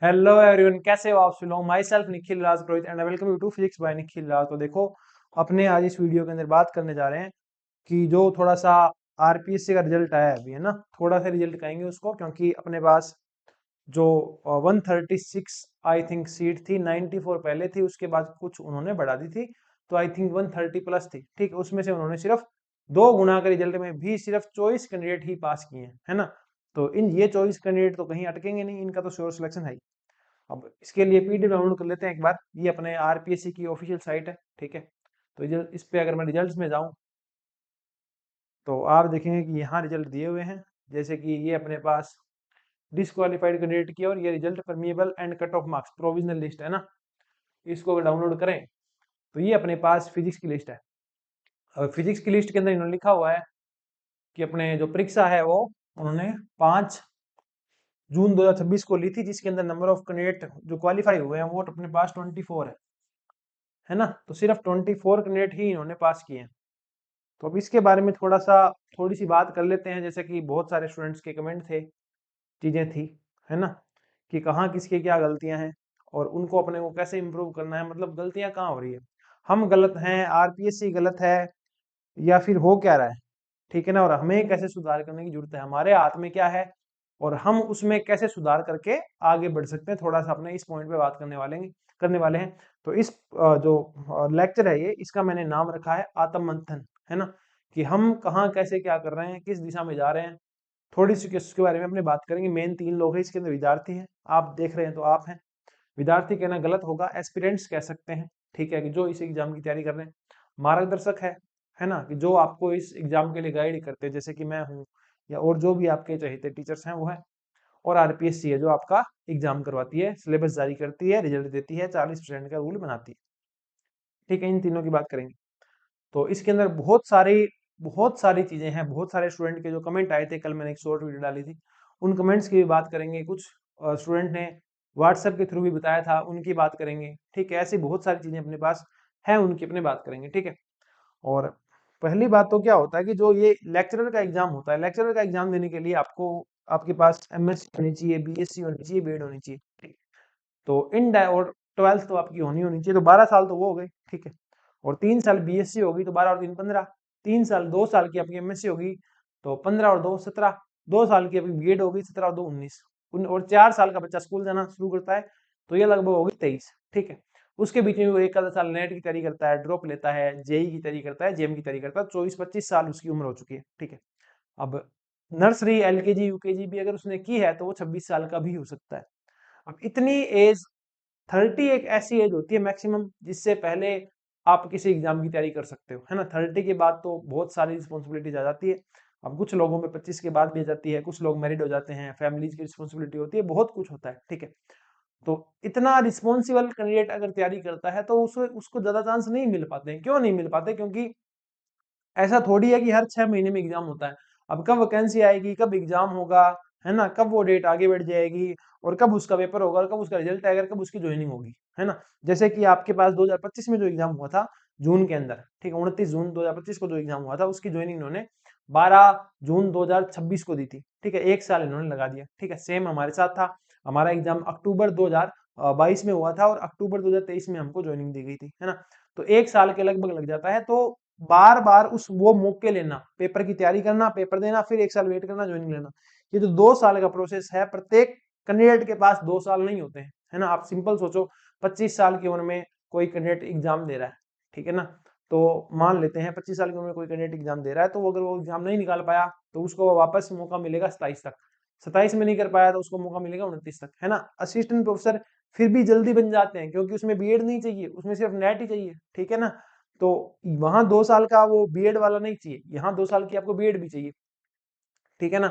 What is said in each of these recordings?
Hello everyone, कैसे हो आप? सुनो, myself Nikhil Raj Purohit and welcome you to physics by Nikhil Raj. तो देखो, अपने आज इस वीडियो के अंदर बात करने जा रहे हैं कि जो थोड़ा सा आरपीएससी का रिजल्ट आया है अभी, है ना, थोड़ा सा रिजल्ट कहेंगे उसको, क्योंकि अपने पास जो 136 आई थिंक सीट थी, 94 पहले थी, उसके बाद कुछ उन्होंने बढ़ा दी थी, तो आई थिंक 130 प्लस थी। ठीक, उसमें से उन्होंने सिर्फ 2 गुना के रिजल्ट में भी सिर्फ 24 कैंडिडेट ही पास किए हैं, है ना। तो इन ये 24 कैंडिडेट तो कहीं अटकेंगे नहीं, इनका तो श्योर सिलेक्शन है ही। अब इसके लिए पीडीएफ डाउनलोड कर लेते हैं एक बार। ये अपने आरपीएससी की ऑफिशियल साइट है, ठीक है। तो इस पे अगर मैं रिजल्ट्स में जाऊं तो आप देखेंगे कि यहाँ रिजल्ट दिए हुए हैं। जैसे कि ये अपने पास डिसक्वालीफाइड कैंडिडेट की और ये result permeable and cut off marks provisional list है ना। इसको अगर डाउनलोड करें तो ये अपने पास फिजिक्स की लिस्ट है। और फिजिक्स की लिस्ट के अंदर इन्होंने लिखा हुआ है कि अपने जो परीक्षा है वो उन्होंने 5 जून 2026 को ली थी, जिसके अंदर नंबर ऑफ कैंडिडेट जो क्वालिफाई हुए हैं वो अपने पास 24 है ना। तो सिर्फ 24 कैंडिडेट ही इन्होंने पास किए हैं। तो अब इसके बारे में थोड़ी सी बात कर लेते हैं। जैसे कि बहुत सारे स्टूडेंट्स के कमेंट थे, चीजें थी, है ना, कि कहाँ किसकी क्या गलतियां हैं और उनको अपने को कैसे इम्प्रूव करना है, मतलब गलतियां कहाँ हो रही है, हम गलत हैं, आरपीएससी गलत है, या फिर हो क्या रहा है, ठीक है ना। और हमें कैसे सुधार करने की जरूरत है, हमारे हाथ में क्या है और हम उसमें कैसे सुधार करके आगे बढ़ सकते हैं, थोड़ा सा अपने इस पॉइंट पे बात करने वाले हैं। तो इस जो लेक्चर है ये, इसका मैंने नाम रखा है आत्म मंथन, है ना, कि हम कहाँ कैसे क्या कर रहे हैं, किस दिशा में जा रहे हैं। थोड़ी सी इसके बारे में अपने बात करेंगे। मेन 3 लोग हैं इसके अंदर, विद्यार्थी हैं, आप देख रहे हैं तो आप हैं। विद्यार्थी कहना गलत होगा, एस्पिरेंट्स कह सकते हैं, ठीक है, कि जो इस एग्जाम की तैयारी कर रहे हैं। मार्गदर्शक है ना, कि जो आपको इस एग्जाम के लिए गाइड करते हैं, जैसे कि मैं हूँ या और जो भी आपके चाहते टीचर्स हैं वो है। और आरपीएससी है जो आपका एग्जाम करवाती है, सिलेबस जारी करती है, रिजल्ट देती है, 40% का रूल बनाती है, ठीक है। इन तीनों की बात करेंगे। तो इसके अंदर बहुत सारी चीजें हैं। बहुत सारे स्टूडेंट के जो कमेंट आए थे, कल मैंने एक शॉर्ट वीडियो डाली थी, उन कमेंट्स की भी बात करेंगे। कुछ स्टूडेंट ने व्हाट्सएप के थ्रू भी बताया था, उनकी बात करेंगे, ठीक है। ऐसी बहुत सारी चीजें अपने पास है, उनकी अपने बात करेंगे, ठीक है। और पहली बात तो क्या होता है कि जो ये लेक्चरर का एग्जाम होता है, लेक्चरर का एग्जाम देने के लिए आपको आपके पास एमएससी होनी चाहिए, बीएससी होनी चाहिए, बीएड होनी चाहिए, ठीक। तो और 12th तो आपकी होनी होनी चाहिए, तो 12 साल तो वो हो गए, ठीक है। और 3 साल बीएससी होगी तो 12 और 3 15। 3 साल 2 साल की आपकी एमएससी होगी तो 15 और 2 17। 2 साल की आपकी बीएड होगी, 17 और 2 19। और 4 साल का बच्चा स्कूल जाना शुरू करता है तो ये लगभग होगी 23, ठीक है। उसके बीच में वो एक आधा साल नेट की तैयारी करता है, ड्रॉप लेता है, जेई की तैयारी करता है, जेएम की तैयारी करता है, 24 25 साल उसकी उम्र हो चुकी है, ठीक है। अब नर्सरी एलकेजी यूकेजी भी अगर उसने की है तो वो 26 साल का भी हो सकता है। अब इतनी एज 30 एक ऐसी एज होती है मैक्सिमम जिससे पहले आप किसी एग्जाम की तैयारी कर सकते हो, है ना। 30 के बाद तो बहुत सारी रिस्पॉन्सिबिलिटीज आ जाती है। अब कुछ लोगों में 25 के बाद भी आ जाती है, कुछ लोग मैरिड हो जाते हैं, फैमिलीज की रिस्पॉन्सिबिलिटी होती है, बहुत कुछ होता है, ठीक है। तो इतना रिस्पॉन्सिबल कैंडिडेट अगर तैयारी करता है तो उसको उसको ज्यादा चांस नहीं मिल पाते हैं। क्यों नहीं मिल पाते? क्योंकि ऐसा थोड़ी है कि हर 6 महीने में एग्जाम होता है। अब कब वैकेंसी आएगी, कब एग्जाम होगा, है ना, कब वो डेट आगे बढ़ जाएगी और कब उसका पेपर होगा और कब उसका रिजल्ट आएगा, कब उसकी ज्वाइनिंग होगी, है ना। जैसे कि आपके पास 2025 में जो एग्जाम हुआ था जून के अंदर, ठीक है, 29 जून 2025 को जो एग्जाम हुआ था उसकी ज्वाइनिंग इन्होंने 12 जून 2026 को दी थी, ठीक है। 1 साल इन्होंने लगा दिया, ठीक है। सेम हमारे साथ था। हमारा एग्जाम अक्टूबर 2022 में हुआ था और अक्टूबर 2023 में हमको ज्वाइनिंग दी गई थी, है ना। तो 1 साल के लगभग लग जाता है। तो बार बार उस वो मौके लेना, पेपर की तैयारी करना, पेपर देना, फिर 1 साल वेट करना, ज्वाइनिंग लेना, ये जो 2 साल का प्रोसेस है, प्रत्येक कैंडिडेट के पास 2 साल नहीं होते हैं, है ना। आप सिंपल सोचो, 25 साल की उम्र में कोई कैंडिडेट एग्जाम दे रहा है, ठीक है ना। तो मान लेते हैं 25 साल की उम्र में कोई कैंडिडेट एग्जाम दे रहा है, तो वो अगर वो एग्जाम नहीं निकाल पाया तो उसको वापस मौका मिलेगा 27 तक। 27 में नहीं कर पाया तो उसको मौका मिलेगा 29 तक, है ना। असिस्टेंट प्रोफेसर फिर भी जल्दी बन जाते हैं क्योंकि उसमें बीएड नहीं चाहिए, उसमें सिर्फ नेट ही चाहिए, ठीक है ना। तो वहां 2 साल का वो बीएड वाला नहीं चाहिए, यहाँ 2 साल की आपको बीएड भी चाहिए, ठीक है ना।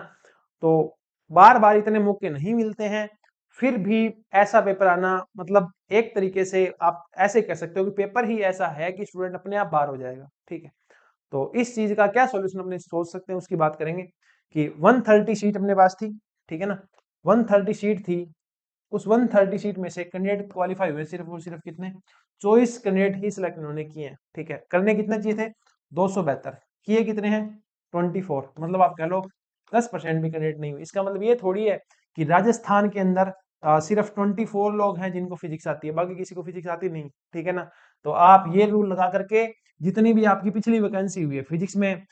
तो बार बार इतने मौके नहीं मिलते हैं। फिर भी ऐसा पेपर आना, मतलब एक तरीके से आप ऐसे कह सकते हो कि पेपर ही ऐसा है कि स्टूडेंट अपने आप बाहर हो जाएगा, ठीक है। तो इस चीज का क्या सॉल्यूशन अपने सोच सकते हैं उसकी बात करेंगे कि 130 सीट अपने पास थी, ठीक है ना। 130 सीट थी, उस 130 सीट में से कैंडिडेट क्वालिफाई हुए सिर्फ और सिर्फ कितने? 24 कैंडिडेट ही सिलेक्ट उन्होंने किए हैं, ठीक है। करने कितने चाहिए थे? 272। किए कितने हैं? 24। मतलब आप कह लो 10% भी कैंडिडेट नहीं हुए। इसका मतलब ये थोड़ी है कि राजस्थान के अंदर सिर्फ 24 लोग हैं जिनको फिजिक्स आती है, बाकी किसी को फिजिक्स आती नहीं, ठीक है ना। तो आप ये रूल लगा करके जितनी भी आपकी पिछली वैकेंसी हुई है फिजिक्स में,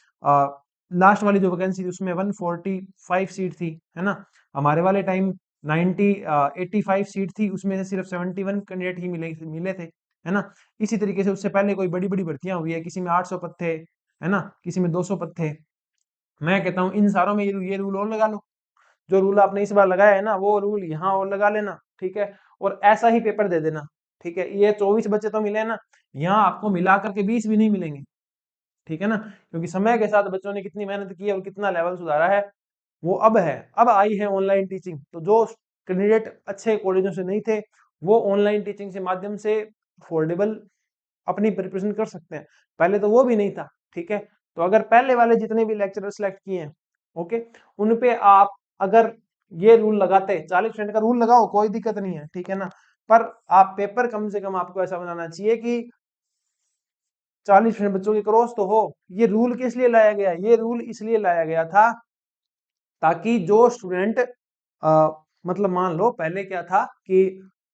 लास्ट वाली जो वैकेंसी थी उसमें 145 सीट थी, है ना। हमारे वाले टाइम 85 सीट थी, उसमें से सिर्फ 71 कैंडिडेट ही मिले मिले थे, है ना। इसी तरीके से उससे पहले कोई बड़ी बड़ी भर्तियां हुई है, किसी में 800 पद थे, है ना, किसी में 200 पद थे। मैं कहता हूँ इन सारों में ये रूल और लगा लो, जो रूल आपने इस बार लगाया है ना वो रूल यहाँ और लगा लेना, ठीक है। और ऐसा ही पेपर दे देना, ठीक है। ये 24 बच्चे तो मिले ना, यहाँ आपको मिला करके 20 भी नहीं मिलेंगे, ठीक है ना। क्योंकि समय के साथ बच्चों ने कितनी मेहनत की है और कितना लेवल सुधारा है, वो अब है। अब आई है ऑनलाइन टीचिंग, तो जो कैंडिडेट अच्छे कॉलेजों से नहीं थे वो ऑनलाइन टीचिंग से माध्यम से अफोर्डेबल अपनी प्रिपरेशन कर सकते हैं। पहले तो वो भी नहीं था, ठीक है। तो अगर पहले वाले जितने भी लेक्चरर सेलेक्ट किए हैं, ओके, उन पे आप अगर ये रूल लगाते, 40% का रूल लगाओ, कोई दिक्कत नहीं है, ठीक है ना। पर आप पेपर कम से कम आपको ऐसा बनाना चाहिए कि 40% बच्चों के क्रॉस तो हो। ये रूल किस लिए लाया गया? ये रूल इसलिए लाया गया था ताकि जो स्टूडेंट मतलब मान लो पहले क्या था कि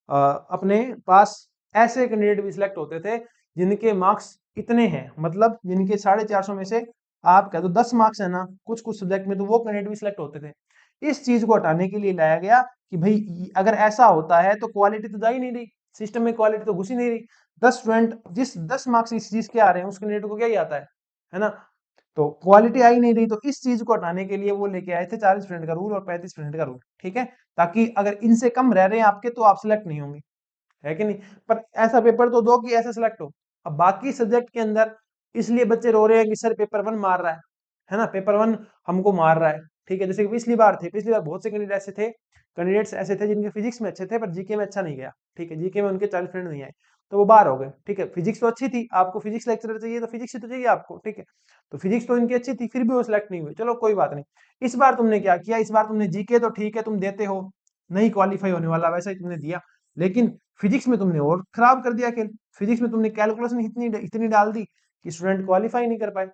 अपने पास ऐसे कैंडिडेट भी सिलेक्ट होते थे जिनके मार्क्स इतने हैं, मतलब जिनके 450 में से आप कह दो 10 मार्क्स है ना कुछ कुछ सब्जेक्ट में, तो वो कैंडिडेट भी सिलेक्ट होते थे। इस चीज को हटाने के लिए लाया गया कि भाई अगर ऐसा होता है तो क्वालिटी तो जा ही नहीं रही, सिस्टम में क्वालिटी तो घुस ही नहीं रही। 10 स्टूडेंट जिस 10 मार्क्स इस चीज के आ रहे हैं उस कैंडिडेट को क्या ही आता है ना। तो क्वालिटी आई नहीं रही, तो इस चीज को हटाने के लिए वो लेके आए थे 40% का रूल और 35% का रूल, ठीक है। ताकि अगर इनसे कम रह रहे हैं आपके तो आप सिलेक्ट नहीं होंगे, है कि नहीं। पर ऐसा पेपर तो दो कि ऐसा सिलेक्ट हो। अब बाकी सब्जेक्ट के अंदर इसलिए बच्चे रो रहे हैं कि सर पेपर वन मार रहा है ना, पेपर वन हमको मार रहा है, ठीक है। जैसे कि पिछली बार बहुत से कैंडिडेट्स ऐसे थे जिनके फिजिक्स में अच्छे थे पर जीके में अच्छा नहीं गया, ठीक है, जीके में उनके 40% नहीं आए, तो वो बाहर हो गए, ठीक है। फिजिक्स तो अच्छी थी, आपको फिजिक्स लेक्चरर चाहिए तो फिजिक्स ही तो चाहिए आपको, ठीक है। तो फिजिक्स तो इनकी अच्छी थी, फिर भी वो सिलेक्ट नहीं हुए, चलो कोई बात नहीं। इस बार तुमने क्या किया, इस बार तुमने जीके तो ठीक है तुम देते हो, नहीं क्वालिफाई होने वाला वैसा ही तुमने दिया, लेकिन फिजिक्स में तुमने और खराब कर दिया खेल। फिजिक्स में तुमने कैलकुलेशन इतनी इतनी डाल दी कि स्टूडेंट क्वालिफाई नहीं कर पाए।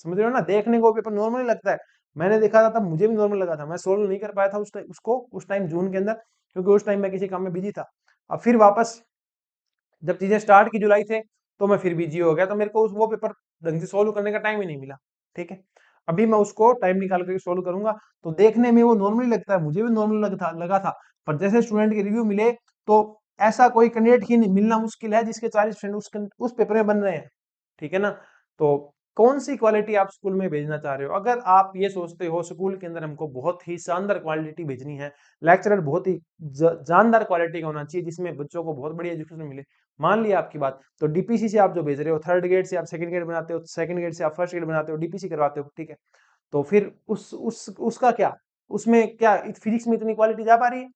समझ रहे हो ना, देखने को पेपर नॉर्मल लगता है, मैंने देखा था तब मुझे भी नॉर्मल लगा था, मैं सोल्व नहीं कर पाया था उसको उस टाइम जून के अंदर, क्योंकि उस टाइम मैं किसी काम में बिजी था। अब फिर वापस जब चीजें स्टार्ट की जुलाई से, तो मैं फिर बिजी हो गया, तो मेरे को वो पेपर ढंग से सोल्व करने का टाइम ही नहीं मिला, ठीक है। अभी मैं उसको टाइम निकाल करके सोल्व करूंगा। तो देखने में वो नॉर्मली लगता है, मुझे भी नॉर्मल लगा था, पर जैसे स्टूडेंट के रिव्यू मिले तो ऐसा कोई कैंडिडेट ही नहीं मिलना मुश्किल है जिसके 40% उस पेपर में बन रहे हैं, ठीक है ना। तो कौन सी क्वालिटी आप स्कूल में भेजना चाह रहे हो? अगर आप ये सोचते हो स्कूल के अंदर हमको बहुत ही शानदार क्वालिटी भेजनी है, लेक्चरर बहुत ही जानदार क्वालिटी का होना चाहिए जिसमें बच्चों को बहुत बढ़िया एजुकेशन मिले, मान लिया आपकी बात, तो डीपीसी से आप जो भेज रहे हो, थर्ड ग्रेड से आप सेकंड ग्रेड बनाते हो, सेकंड ग्रेड से आप फर्स्ट ग्रेड बनाते हो, डीपीसी करवाते हो, ठीक है। तो फिर उस उसका क्या, उसमें क्या फिजिक्स में इतनी क्वालिटी जा पा रही है?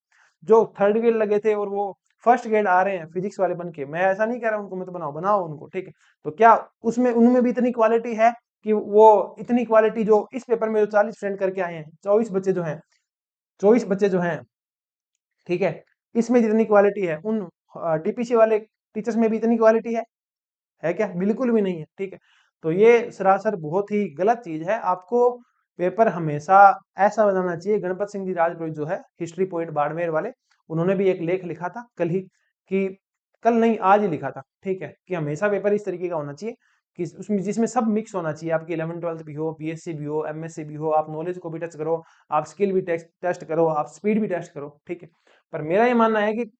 जो थर्ड ग्रेड लगे थे और वो फर्स्ट ग्रेड आ रहे हैं फिजिक्स वाले बन के, मैं ऐसा नहीं कह रहा उनको मत बनाओ, बनाओ उनको, ठीक है। तो क्या उसमें उनमें भी इतनी क्वालिटी है कि वो इतनी क्वालिटी जो इस पेपर में जो 40% करके आए हैं, 24 बच्चे जो हैं, ठीक है, इसमें जितनी क्वालिटी है उन डीपीसी वाले टीचर्स में भी इतनी क्वालिटी है क्या? बिल्कुल भी नहीं है, ठीक है। तो ये सरासर बहुत ही गलत चीज है। आपको पेपर हमेशा ऐसा बनाना चाहिए। गणपत सिंह जी राजपुरोहित जो है हिस्ट्री पॉइंट बाड़मेर वाले, उन्होंने भी एक लेख लिखा था कल ही, कि कल नहीं आज ही लिखा था, ठीक है, कि हमेशा पेपर इस तरीके का होना चाहिए कि उसमें जिसमें सब मिक्स होना चाहिए, आपकी 11th 12th भी हो, बीएससी भी हो, एमएससी भी हो, आप नॉलेज को भी टच करो, आप स्किल भी टेस्ट करो, आप स्पीड भी टेस्ट करो, ठीक है। पर मेरा ये मानना है कि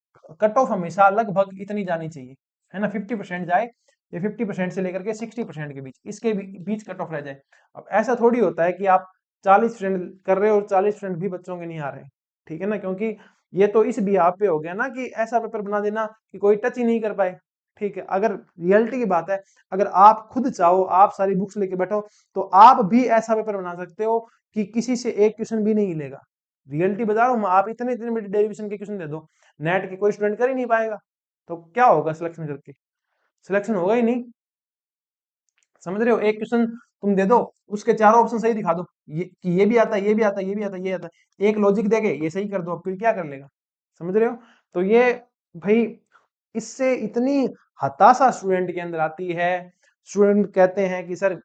कट ऑफ हमेशा लगभग इतनी जानी चाहिए, है ना, 50% जाए, या 50% से लेकर के 60% के बीच, इसके बीच कट ऑफ रह जाए। अब ऐसा थोड़ी होता है कि आप 40% कर रहे हो और 40% भी बच्चों के नहीं आ रहे, ठीक है ना। क्योंकि ये तो इस बिहाफ पे हो गया ना कि ऐसा पेपर बना देना कि कोई टच ही नहीं कर पाए, ठीक है। अगर रियलिटी की बात है, अगर आप खुद चाहो, आप सारी बुक्स लेके बैठो, तो आप भी ऐसा पेपर बना सकते हो कि किसी से एक क्वेश्चन भी नहीं मिलेगा। रियलिटी बता रहा हूँ, आप इतने इतने बड़े डेरिवेशन के क्वेश्चन दे दो, नेट के कोई स्टूडेंट कर ही नहीं पाएगा, तो क्या होगा सिलेक्शन करके? सिलेक्शन होगा ही नहीं। समझ रहे हो, एक क्वेश्चन तुम दे दो, उसके चारों ऑप्शन सही दिखा दो, ये कि ये भी आता है, ये भी आता है, ये भी आता है, ये आता है, एक लॉजिक देके ये सही कर दो, अब फिर क्या कर लेगा? समझ रहे हो? तो ये भाई, इससे इतनी हताशा स्टूडेंट के अंदर आती है। स्टूडेंट कहते हैं कि सर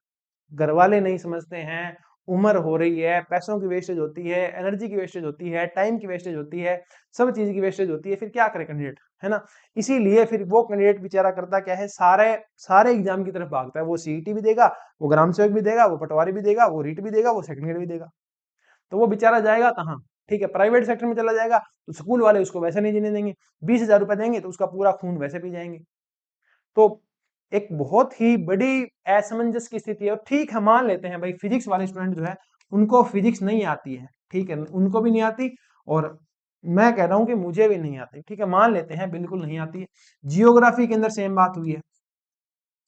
घर वाले नहीं समझते हैं, उम्र हो रही है, पैसों की वेस्टेज होती है, एनर्जी की वेस्टेज होती है, टाइम की वेस्टेज होती है, सब चीज की वेस्टेज होती है, फिर क्या करे कैंडिडेट, है ना। इसीलिए फिर वो कैंडिडेट बेचारा करता क्या है, सारे सारे एग्जाम की तरफ भागता है। वो सीईटी भी देगा, वो ग्राम सेवक भी देगा, वो पटवारी भी देगा, वो रीट भी देगा, वो सेकंड ग्रेड भी देगा। तो वो बेचारा जाएगा कहाँ? ठीक है, प्राइवेट सेक्टर में चला जाएगा, तो स्कूल वाले उसको वैसे नहीं जीने देंगे, 20,000 रुपए देंगे तो उसका पूरा खून वैसे पी जाएंगे। तो एक बहुत ही बड़ी असमंजस की स्थिति है। और ठीक है, मान लेते हैं भाई फिजिक्स वाले स्टूडेंट जो है उनको फिजिक्स नहीं आती है, ठीक है, उनको भी नहीं आती, और मैं कह रहा हूं कि मुझे भी नहीं आती, ठीक है, मान लेते हैं बिल्कुल नहीं आती है। जियोग्राफी के अंदर सेम बात हुई है,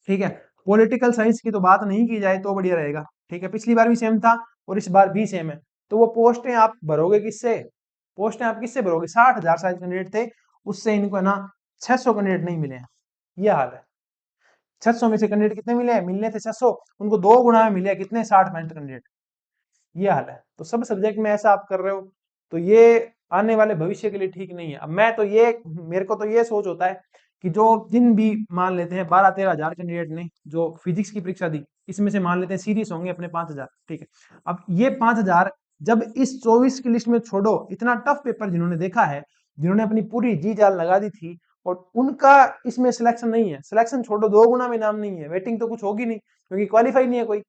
ठीक है। पॉलिटिकल साइंस की तो बात नहीं की जाए तो बढ़िया रहेगा, ठीक है, पिछली बार भी सेम था और इस बार भी सेम है। तो वो पोस्टें आप भरोगे किससे? पोस्टें आप किससे भरोगे? 60,000 शायद कैंडिडेट थे, उससे इनको है ना 600 कैंडिडेट नहीं मिले हैं, ये हाल है। 600 में से कैंडिडेट कितने मिले हैं? मिलने थे 600, उनको 2 गुना में मिले कितने? 60 कैंडिडेट। ये हाल है। तो सब सब्जेक्ट में ऐसा आप कर रहे हो, तो ये आने वाले भविष्य के लिए ठीक नहीं है। अब मैं तो ये, मेरे को तो ये सोच होता है कि जो जिन भी मान लेते हैं 12-13 हजार कैंडिडेट ने जो फिजिक्स की परीक्षा दी, इसमें से मान लेते हैं सीरियस होंगे अपने 5,000, ठीक है। अब ये 5,000 जब इस 24 की लिस्ट में छोड़ो, इतना टफ पेपर जिन्होंने देखा है, जिन्होंने अपनी पूरी जी जान लगा दी थी, और उनका इसमें सिलेक्शन नहीं है, सिलेक्शन छोड़ो 2 गुना में नाम नहीं है, वेटिंग तो कुछ होगी नहीं क्योंकि क्वालिफाई नहीं है कोई।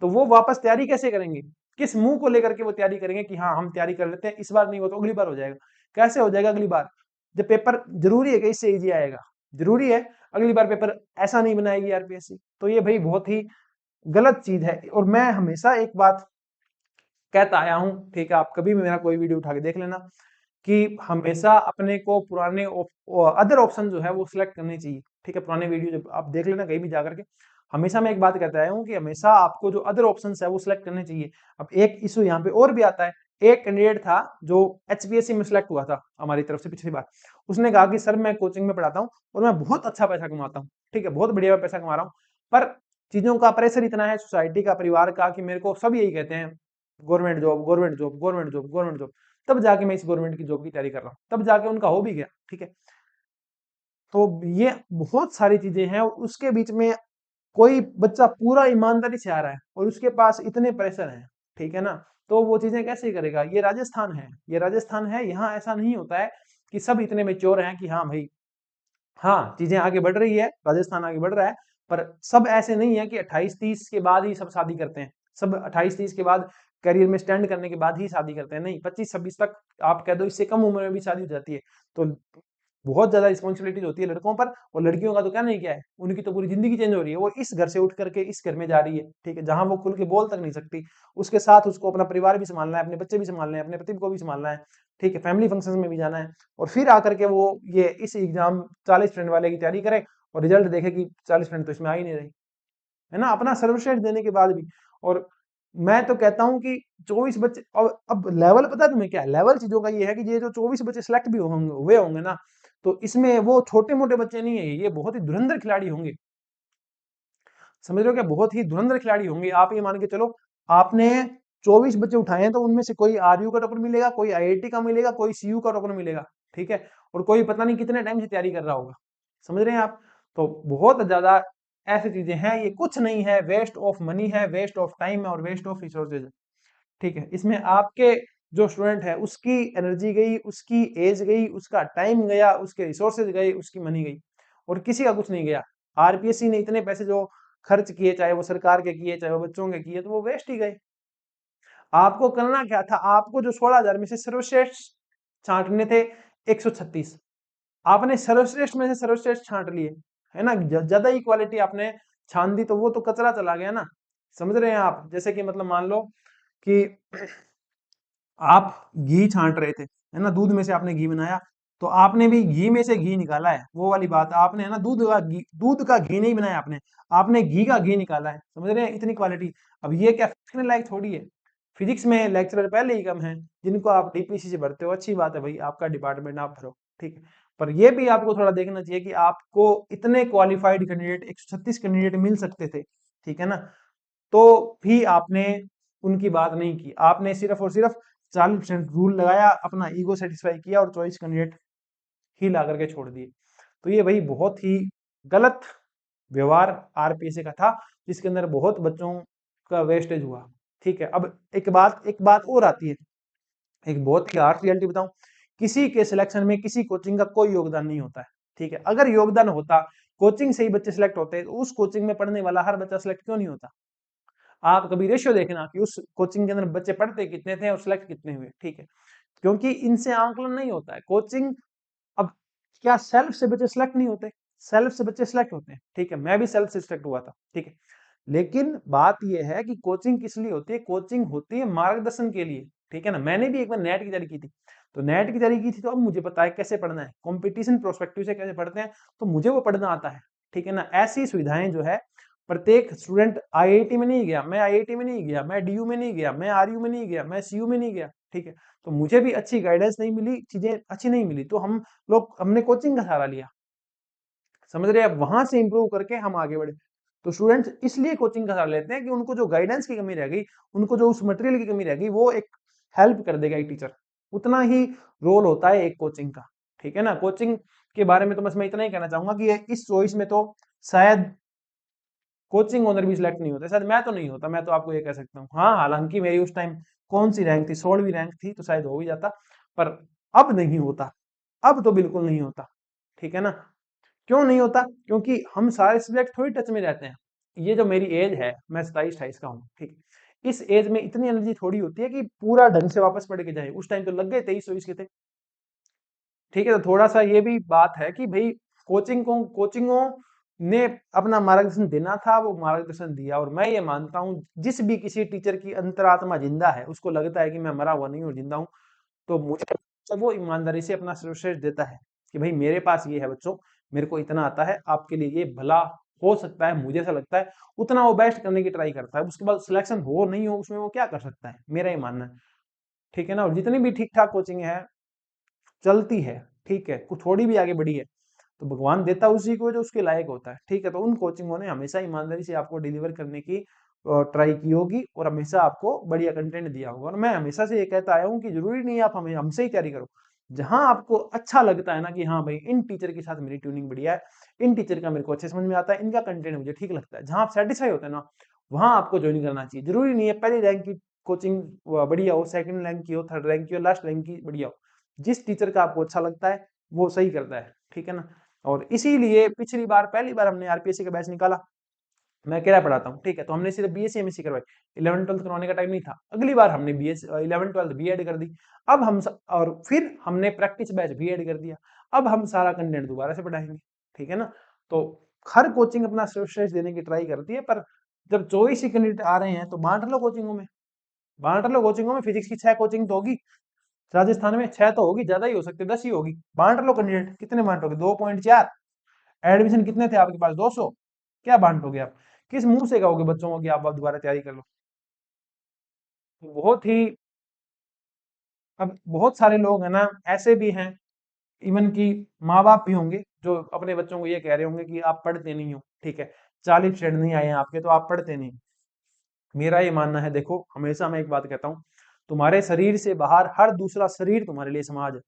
तो वो वापस तैयारी कैसे करेंगे? किस मुंह को लेकर के वो तैयारी करेंगे कि हाँ हम तैयारी कर लेते हैं, इस बार नहीं हो तो अगली बार हो जाएगा? कैसे हो जाएगा अगली बार? जब पेपर जरूरी है कि इससे इजी आएगा, जरूरी है अगली बार पेपर ऐसा नहीं बनाएगी आरपीएससी। तो ये भाई बहुत ही गलत चीज है। और मैं हमेशा एक बात कहता आया हूं, ठीक है, आप कभी भी मेरा कोई वीडियो उठा के देख लेना, कि हमेशा अपने को पुराने अदर ऑप्शन जो है वो सिलेक्ट करने चाहिए, ठीक है। पुराने वीडियो जब आप देख लेना कहीं भी जाकर के, हमेशा मैं एक बात कहता आया हूँ कि हमेशा आपको जो अदर ऑप्शन है वो सिलेक्ट करने चाहिए। अब एक इशू यहाँ पे और भी आता है। एक कैंडिडेट था जो एचपीएससी में सिलेक्ट हुआ था हमारी तरफ से पिछली बार, उसने कहा कि सर मैं कोचिंग में पढ़ाता हूँ और मैं बहुत अच्छा पैसा कमाता हूँ, ठीक है, बहुत बढ़िया पैसा कमा रहा हूँ, पर चीजों का प्रेशर इतना है सोसाइटी का, परिवार का, कि मेरे को सब यही कहते हैं government job, government job, government job, government job. तब जाके मैं इस गवर्नमेंट की जॉब की तैयारी कर रहा हूँ, तब जाके उनका हो भी गया, ठीक है। तो ये बहुत सारी चीजें हैं, और उसके बीच में कोई बच्चा पूरा ईमानदारी से आ रहा है और उसके पास इतने प्रेशर हैं, ठीक है ना, तो वो चीजें कैसे करेगा? ये राजस्थान है, ये राजस्थान है, यहाँ ऐसा नहीं होता है कि सब इतने मेच्योर हैं कि हाँ भाई, हाँ चीजें आगे बढ़ रही है, राजस्थान आगे बढ़ रहा है, पर सब ऐसे नहीं है कि 28-30 के बाद ही सब शादी करते हैं, सब 28-30 के बाद करियर में स्टैंड करने के बाद ही शादी करते हैं, नहीं, 25-26 तक आप कह दो, इससे कम उम्र में भी शादी हो जाती है। तो बहुत ज्यादा रिस्पॉन्सिबिलिटीज होती है लड़कों पर, और लड़कियों का तो क्या नहीं, क्या है, उनकी तो पूरी जिंदगी चेंज हो रही है। वो इस घर से उठ करके इस घर में जा रही है, ठीक है, जहां वो खुल के बोल तक नहीं सकती, उसके साथ उसको अपना परिवार भी संभालना है, अपने बच्चे भी संभालने हैं, अपने पति को भी संभालना है, ठीक है, फैमिली फंक्शन में भी जाना है, और फिर आकर के वो ये इस एग्जाम 40 वाले की तैयारी करे और रिजल्ट देखे कि 40 तो इसमें आ ही नहीं रही, है ना, अपना सर्वश्रेष्ठ देने के बाद भी। और मैं तो कहता हूं कि 24 बच्चे, अब लेवल पता है तुम्हें क्या है? लेवल चीजों का ये है कि ये जो 24 बच्चे सिलेक्ट भी होंगे, हुए होंगे ना, तो इसमें वो छोटे मोटे बच्चे नहीं है, ये बहुत ही धुरंधर खिलाड़ी होंगे, समझ रहे हो क्या? बहुत ही धुरंधर खिलाड़ी होंगे। आप ये मान के चलो, आपने 24 बच्चे उठाए हैं तो उनमें से कोई आरयू का टॉपर मिलेगा, कोई आईआईटी का मिलेगा, कोई सीयू का टॉपर मिलेगा, ठीक है, और कोई पता नहीं कितने टाइम से तैयारी कर रहा होगा, समझ रहे हैं आप? तो बहुत ज्यादा ऐसी चीजें हैं, ये कुछ नहीं है, वेस्ट ऑफ मनी है, वेस्ट ऑफ टाइम है, और वेस्ट ऑफ रिसोर्सेज है, ठीक है। इसमें आपके जो स्टूडेंट है उसकी एनर्जी गई, उसकी एज गई, उसका टाइम गया, उसके रिसोर्सेज गए, उसकी मनी गई, और किसी का कुछ नहीं गया। आरपीएससी ने इतने पैसे जो खर्च किए, चाहे वो सरकार के किए, चाहे वो बच्चों के किए, तो वो वेस्ट ही गए। आपको करना क्या था? आपको जो 16,000 में से सर्वश्रेष्ठ छांटने थे 136, आपने सर्वश्रेष्ठ में से सर्वश्रेष्ठ छांट लिए, है ना, ज्यादा ही क्वालिटी आपने छान दी, तो वो तो कचरा चला गया ना, समझ रहे हैं आप? जैसे कि मतलब मान लो कि आप घी छांट रहे थे, है ना, दूध में से आपने घी बनाया, तो आपने भी घी में से घी निकाला है, वो वाली बात आपने, है ना, दूध का घी नहीं बनाया आपने, आपने घी का घी निकाला है, समझ रहे हैं? इतनी क्वालिटी। अब ये क्या सीखने लायक थोड़ी है? फिजिक्स में लेक्चरर पहले ही कम है, जिनको आप डीपीसी से भरते हो, अच्छी बात है भाई, आपका डिपार्टमेंट आप भरो, ठीक है, पर ये भी आपको थोड़ा देखना चाहिए कि आपको इतने क्वालिफाइड कैंडिडेट 136 कैंडिडेट मिल सकते थे, ठीक है ना, तो भी आपने उनकी बात नहीं की, आपने सिर्फ और सिर्फ 40% रूल लगाया, अपना ईगो सेटिस्फाई किया और 24 कैंडिडेट ही ला करके छोड़ दिए। तो ये भाई बहुत ही गलत व्यवहार आरपीएससी का था, जिसके अंदर बहुत बच्चों का वेस्टेज हुआ। ठीक है। अब एक बात और आती है, एक बहुत ही हार्श रियलिटी बताऊं, किसी के सिलेक्शन में किसी कोचिंग का कोई योगदान नहीं होता है। ठीक है, अगर योगदान होता, कोचिंग से ही बच्चे सिलेक्ट होते, तो उस कोचिंग में पढ़ने वाला हर बच्चा सिलेक्ट क्यों नहीं होता? आप कभी रेशियो देखना कि उस कोचिंग के अंदर बच्चे पढ़ते कितने थे और सिलेक्ट कितने हुए। ठीक है, क्योंकि इनसे आंकलन नहीं होता है। कोचिंग, अब क्या सेल्फ से बच्चे सिलेक्ट नहीं होते? सेल्फ से बच्चे सिलेक्ट होते हैं। ठीक है, मैं भी सेल्फ से सिलेक्ट हुआ था। ठीक है, लेकिन बात यह है कि कोचिंग किस लिए होती है? कोचिंग होती है मार्गदर्शन के लिए। ठीक है ना, मैंने भी एक बार नेट की तैयारी की थी, तो नेट की तैयारी की थी, तो अब मुझे पता है कैसे पढ़ना है, कंपटीशन प्रोस्पेक्टिव से कैसे पढ़ते हैं, तो मुझे वो पढ़ना आता है। ठीक है ना, ऐसी सुविधाएं जो है, प्रत्येक स्टूडेंट आईआईटी में नहीं गया, मैं आईआईटी में नहीं गया, मैं डीयू में नहीं गया, मैं आरयू में नहीं गया, मैं सीयू में नहीं गया। ठीक है, तो मुझे भी अच्छी गाइडेंस नहीं मिली, चीजें अच्छी नहीं मिली, तो हमने कोचिंग का सहारा लिया। समझ रहे हैं? अब वहां से इंप्रूव करके हम आगे बढ़े। तो स्टूडेंट्स इसलिए कोचिंग का सहारा लेते हैं कि उनको जो गाइडेंस की कमी रह गई, उनको जो उस मटेरियल की कमी रह गई, वो एक हेल्प कर देगा एक टीचर। उतना ही रोल होता है एक कोचिंग का। ठीक है ना, कोचिंग के बारे में तो बस मैं इतना ही कहना चाहूंगा कि इस चॉइस में तो शायद कोचिंग ओनर भी सिलेक्ट नहीं होता, शायद मैं तो नहीं होता, मैं तो आपको ये कह सकता हूँ। हाँ, हालांकि मेरी उस टाइम कौन सी रैंक थी, 16वीं रैंक थी, तो शायद हो भी जाता, पर अब नहीं होता। अब तो बिल्कुल नहीं होता। ठीक है ना, क्यों नहीं होता? क्योंकि हम सारे सब्जेक्ट थोड़ी टच में रहते हैं। ये जो मेरी एज है, मैं 27-28 का हूँ। ठीक है, इस एज में इतनी एनर्जी थोड़ी होती है कि पूरा ढंग से वापस पढ़ के जाए। उस टाइम तो लग गए 23-24 के थे। ठीक है, तो थोड़ा सा ये भी बात है कि भाई कोचिंगों ने अपना मार्गदर्शन देना था, वो मार्गदर्शन दिया। और मैं ये मानता हूँ, जिस भी किसी टीचर की अंतरात्मा जिंदा है, उसको लगता है कि मैं मरा हुआ नहीं हूँ, जिंदा हूँ, तो मुझे जब वो ईमानदारी से अपना सर्वश्रेष्ठ देता है कि भाई मेरे पास ये है बच्चों, मेरे को इतना आता है, आपके लिए ये भला हो सकता है, मुझे ऐसा लगता है, उतना वो बेस्ट करने की ट्राई करता है। उसके बाद सिलेक्शन हो नहीं हो, उसमें वो क्या कर सकता है, मेरा ही मानना है। ठीक है ना, और जितनी भी ठीक ठाक कोचिंग है, चलती है, ठीक है, कुछ थोड़ी भी आगे बढ़ी है, तो भगवान देता उसी को जो उसके लायक होता है। ठीक है, तो उन कोचिंगों ने हमेशा ईमानदारी से आपको डिलीवर करने की ट्राई की होगी, और हमेशा आपको बढ़िया कंटेंट दिया होगा। और मैं हमेशा से ये कहता आया हूँ कि जरूरी नहीं है आप हमें हमसे ही तैयारी करो। जहां आपको अच्छा लगता है ना कि हाँ भाई, इन टीचर के साथ मेरी ट्यूनिंग बढ़िया है, इन टीचर का मेरे को अच्छे समझ में आता है, इनका कंटेंट मुझे ठीक लगता है, जहां आप सेटिस्फाई होते हैं ना, वहां आपको ज्वाइन करना चाहिए। जरूरी नहीं है पहली रैंक की कोचिंग बढ़िया हो, सेकंड रैंक की हो, थर्ड रैंक की हो, लास्ट रैंक की बढ़िया हो। जिस टीचर का आपको अच्छा लगता है, वो सही करता है। ठीक है ना, और इसीलिए पहली बार हमने आरपीएससी का बैच निकाला। मैं किराया पढ़ाता हूँ। ठीक है, तो हमने सिर्फ बीएससी एमएससी करवाई, 11th 12th करवाने का टाइम नहीं था। अगली बार हमने बीएस 11th 12th बीएड कर दी। अब और फिर हमने प्रैक्टिस बैच भी ऐड कर दिया। अब हम सारा कंटेंट दोबारा से पढ़ाएंगे। ठीक है ना, तो हर कोचिंग अपना सर्वश्रेष्ठ देने की ट्राई करती है, पर जब 24 ही कैंडिडेट आ रहे हैं, तो बांट लो कोचिंगों में। बांट लो कोचिंगों में, फिजिक्स की 6 कोचिंग तो होगी राजस्थान में, 6 तो होगी, ज्यादा ही हो सकते, 10 ही होगी। बांट लो कैंडिडेट, कितने बांटोगे? 2.4। एडमिशन कितने थे आपके पास? 200। क्या बांटोगे आप? किस मुंह से कहोगे बच्चों को कि आप अब दोबारा तैयारी कर लो? बहुत ही, अब बहुत सारे लोग हैं ना, ऐसे भी हैं, इवन कि माँ बाप भी होंगे, जो अपने बच्चों को ये कह रहे होंगे कि आप पढ़ते नहीं हो। ठीक है, 40% नहीं आए हैं आपके, तो आप पढ़ते नहीं। मेरा ये मानना है, देखो हमेशा मैं एक बात कहता हूँ, तुम्हारे शरीर से बाहर हर दूसरा शरीर तुम्हारे लिए समाज है।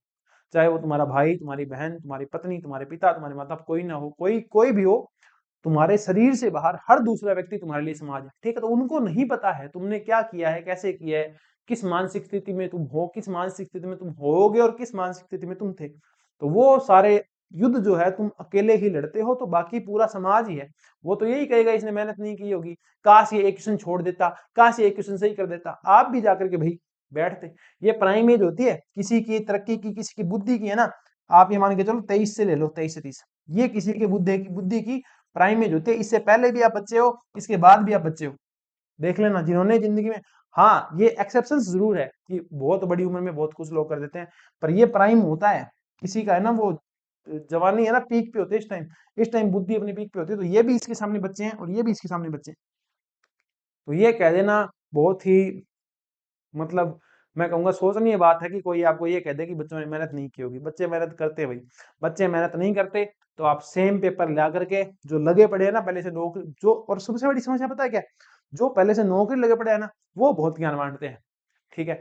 चाहे वो तुम्हारा भाई, तुम्हारी बहन, तुम्हारी पत्नी, तुम्हारे पिता, तुम्हारे माता, कोई ना हो, कोई कोई भी हो, तुम्हारे शरीर से बाहर हर दूसरा व्यक्ति तुम्हारे लिए समाज है। ठीक है, तो उनको नहीं पता है तुमने क्या किया है, कैसे किया है, किस मानसिक स्थिति में तुम हो, किस मानसिक स्थिति में तुम होगे, और किस मानसिक स्थिति में तुम थे। तो वो सारे युद्ध जो है तुम अकेले ही लड़ते हो, तो बाकी पूरा समाज ही है। वो तो यही कहेगा इसने मेहनत नहीं की होगी, काश ये एक क्वेश्चन छोड़ देता, काश ये एक क्वेश्चन सही कर देता, आप भी जाकर के भाई बैठते। ये प्राइम एज होती है किसी की तरक्की की, किसी की बुद्धि की, है ना। आप ये मान के चलो 23 से ले लो, 23 से 30, ये किसी की बुद्धि की प्राइम एज होती है। इससे पहले भी आप बच्चे हो, इसके बाद भी आप बच्चे हो। देख लेना जिन्होंने जिंदगी में, हाँ ये एक्सेप्शन जरूर है कि बहुत बड़ी उम्र में बहुत कुछ लोग कर देते हैं, पर ये प्राइम होता है किसी का, है ना। वो जवानी है ना, पीक पे होते हैं इस टाइम, इस टाइम बुद्धि अपनी पीक पे होती है। तो ये भी इसके सामने बच्चे हैं, और ये भी इसके सामने बच्चे हैं। तो ये कह देना बहुत ही, मतलब मैं कहूंगा सोचनीय बात है कि कोई आपको ये कह दे कि बच्चों ने मेहनत नहीं की होगी। बच्चे मेहनत करते हैं भाई। बच्चे मेहनत नहीं करते तो आप सेम पेपर ला करके, जो लगे पड़े हैं ना पहले से नौकरी, जो, और सबसे बड़ी समस्या पता है क्या? जो पहले से नौकरी लगे पड़े हैं ना, वो बहुत ज्ञान बांटते हैं। ठीक है,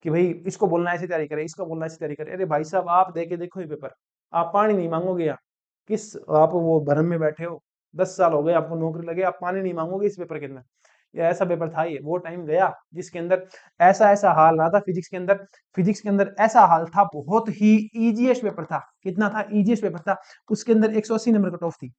कि भाई इसको बोलना ऐसी तैयारी करे, इसको बोलना ऐसी तैयारी करे। अरे भाई साहब, आप दे के देखो ये पेपर, आप पानी नहीं मांगोगे यहाँ। किस, आप वो भरम में बैठे हो, 10 साल हो गए आपको नौकरी लगे, आप पानी नहीं मांगोगे इस पेपर के अंदर। या ऐसा पेपर था, ये वो टाइम गया जिसके अंदर ऐसा ऐसा हाल रहा था फिजिक्स के अंदर ऐसा हाल था, बहुत ही इजीएस्ट पेपर था। कितना था? इजीएस्ट पेपर था। उसके अंदर 180 नंबर कट ऑफ थी,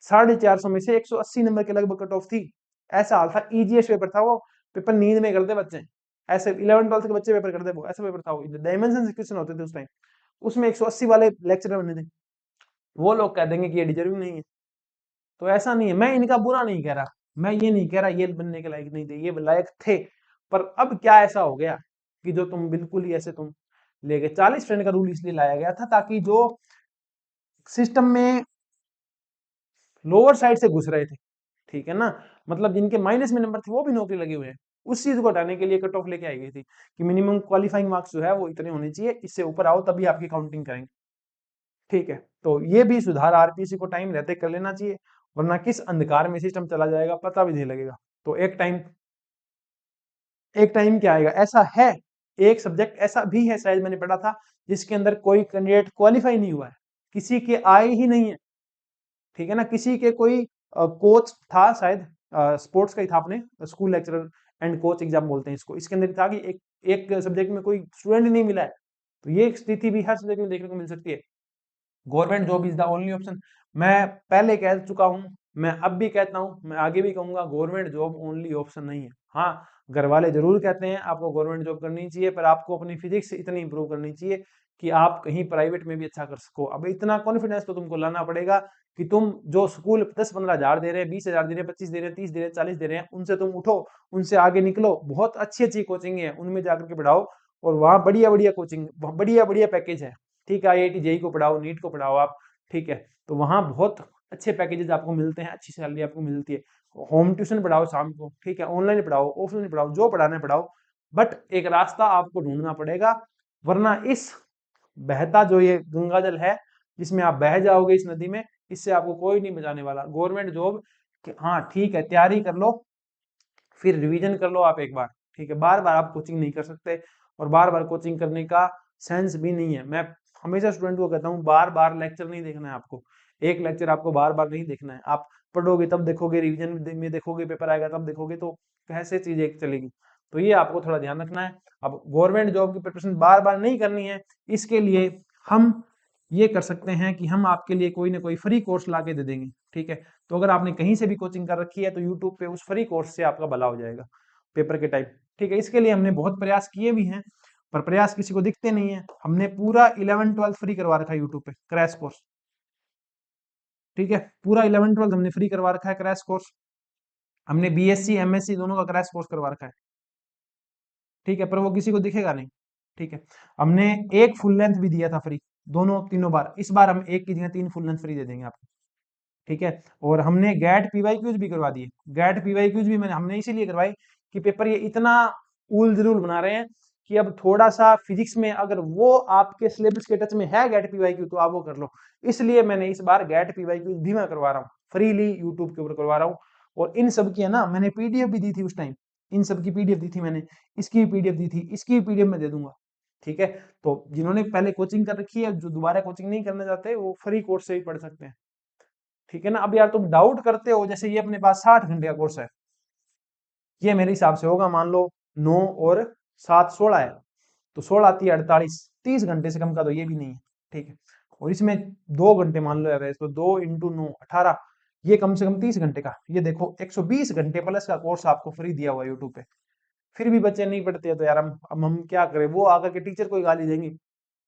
450 में से 180 नंबर के लगभग कट ऑफ थी। ऐसा हाल था, इजीएस्ट पेपर था वो। पेपर नींद में करते बच्चे, ऐसे 11 12 के बच्चे पेपर करते, वो ऐसा पेपर था वो। डायमेंशन से क्वेश्चन होते थे उस टाइम, उसमें 180 वाले लेक्चर बने थे। वो लोग कह देंगे कि ये डिजर्विंग नहीं है, तो ऐसा नहीं है। मैं इनका बुरा नहीं कह रहा, मैं ये नहीं कह रहा ये बनने के लायक नहीं थे, ये लायक थे। पर अब क्या ऐसा हो गया कि जो तुम बिल्कुल ही ऐसे तुम ले गए। 40 फ्रेंड का रूल इसलिए लाया गया था ताकि जो सिस्टम में लोअर साइड से घुस रहे थे, ठीक है ना, मतलब जिनके माइनस में नंबर थे वो भी नौकरी लगे हुए हैं, उस चीज को हटाने के लिए कट ऑफ लेके आई गई थी कि मिनिमम क्वालिफाइंग मार्क्स जो है वो इतने होने चाहिए, इससे ऊपर आओ तभी आपकी काउंटिंग करेंगे। ठीक है, तो ये भी सुधार आरपीसी को टाइम रहते कर लेना चाहिए, वरना किस अंधकार में सिस्टम चला जाएगा पता भी नहीं लगेगा। तो एक टाइम क्या आएगा, ऐसा है, एक सब्जेक्ट ऐसा भी है शायद मैंने पढ़ा था जिसके अंदर कोई कैंडिडेट क्वालिफाई नहीं हुआ है, किसी के आए ही नहीं है। ठीक है ना, किसी के कोई कोच था शायद, स्पोर्ट्स का ही था, अपने school lecturer and coach exam बोलते हैं इसको, इसके अंदर था कि एक एक सब्जेक्ट में कोई स्टूडेंट ही नहीं मिला है। तो ये एक स्थिति भी हर सब्जेक्ट में देखने को मिल सकती है। Government job is the only option. मैं पहले कह चुका हूं, मैं अब भी कहता हूं, मैं आगे भी कहूंगा, गवर्नमेंट जॉब ओनली ऑप्शन नहीं है। हाँ, घर वाले जरूर कहते हैं आपको गवर्नमेंट जॉब करनी चाहिए, पर आपको अपनी फिजिक्स इतनी इंप्रूव करनी चाहिए कि आप कहीं प्राइवेट में भी अच्छा कर सको। अब इतना कॉन्फिडेंस तो तुमको लाना पड़ेगा कि तुम जो स्कूल 10 15 हजार दे रहे हैं, 20 हजार दे रहे हैं, 25 दे रहे हैं, 30 दे रहे हैं, 40 दे रहे हैं, उनसे तुम उठो, उनसे आगे निकलो। बहुत अच्छी अच्छी कोचिंग है, उनमें जाकर के पढ़ाओ, और वहाँ बढ़िया बढ़िया कोचिंग, बढ़िया बढ़िया पैकेज है। ठीक है, आईआईटी जेई को पढ़ाओ, नीट को पढ़ाओ आप, ठीक है, तो वहाँ बहुत अच्छे पैकेजेस आपको मिलते हैं, अच्छी सैलरी आपको मिलती है। होम ट्यूशन पढ़ाओ शाम को, ठीक है, ऑनलाइन पढ़ाओ, ऑफलाइन पढ़ाओ, जो पढ़ाना है पढ़ाओ, बट एक रास्ता आपको ढूंढना पड़ेगा, वरना इस बहता जो ये गंगा जल है जिसमें आप बह जाओगे इस नदी में, इससे आपको कोई नहीं बचाने वाला। गवर्नमेंट जॉब, हाँ ठीक है, तैयारी कर लो, फिर रिवीजन कर लो आप एक बार, ठीक है, बार बार आप कोचिंग नहीं कर सकते, और बार बार कोचिंग करने का सेंस भी नहीं है। मैं हमेशा स्टूडेंट को कहता हूँ, बार बार लेक्चर नहीं देखना है आपको, एक लेक्चर आपको बार बार नहीं देखना है। आप पढ़ोगे तब देखोगे, रिवीजन में देखोगे, पेपर आएगा तब देखोगे, तो कैसे चीजें चलेगी। तो ये आपको थोड़ा ध्यान रखना है। अब गवर्नमेंट जॉब की प्रिपरेशन बार बार नहीं करनी है, इसके लिए हम ये कर सकते हैं कि हम आपके लिए कोई ना कोई फ्री कोर्स ला के दे देंगे। ठीक है, तो अगर आपने कहीं से भी कोचिंग कर रखी है तो यूट्यूब पे उस फ्री कोर्स से आपका भला हो जाएगा पेपर के टाइम। ठीक है, इसके लिए हमने बहुत प्रयास किए भी हैं, पर प्रयास किसी को दिखते नहीं है। हमने पूरा 11 12 फ्री करवा रखा है यूट्यूब पे, क्रैश कोर्स। ठीक है, पूरा 11 12 हमने फ्री करवा रखा है, क्रैश कोर्स। हमने बीएससी एमएससी दोनों का क्रैश कोर्स करवा रखा है। ठीक है, पर वो किसी को दिखेगा नहीं। ठीक है, हमने एक फुल लेंथ भी दिया था फ्री, दोनों तीनों बार। इस बार हम एक की जगह 3 फुल लेंथ फ्री दे देंगे आपको। ठीक है, और हमने गैट पीवाईक्यूज भी करवा दिए। गैट पीवाईक्यूज भी हमने इसीलिए करवाई कि पेपर ये इतना उल जरूल बना रहे हैं कि अब थोड़ा सा फिजिक्स में अगर वो आपके सिलेबस के टच में है गैट पीवाईक्यू, तो आप वो कर लो। इसलिए मैंने इस बार गैट पीवाईक्यूज भी मैं करवा रहा हूँ, फ्रीली यूट्यूब के ऊपर करवा रहा हूँ। और इन सब की है ना, मैंने पीडीएफ भी दी थी उस टाइम, इन सब की पीडीएफ दी थी मैंने, इसकी भी पीडीएफ दी थी, इसकी भी पीडीएफ मैं दे दूंगा। ठीक है, तो जिन्होंने पहले कोचिंग कर रखी है, जो दोबारा कोचिंग नहीं करना चाहते, वो फ्री कोर्स से ही पढ़ सकते हैं। ठीक है ना, अब यार तुम डाउट करते हो, जैसे ये अपने पास 60 घंटे का कोर्स है, ये मेरे हिसाब से होगा, मान लो 9 और 7 16 है, तो 16 × 3 = 48, 30 घंटे से कम का तो ये भी नहीं है। ठीक है, और इसमें 2 घंटे मान लो है, तो 2 × 9 = 18, ये कम से कम 30 घंटे का, ये देखो 120 घंटे प्लस का कोर्स आपको फ्री दिया हुआ है यूट्यूब पे। फिर भी बच्चे नहीं पढ़ते हैं, तो यार हम क्या करें, वो आकर के टीचर को ही गाली देंगे,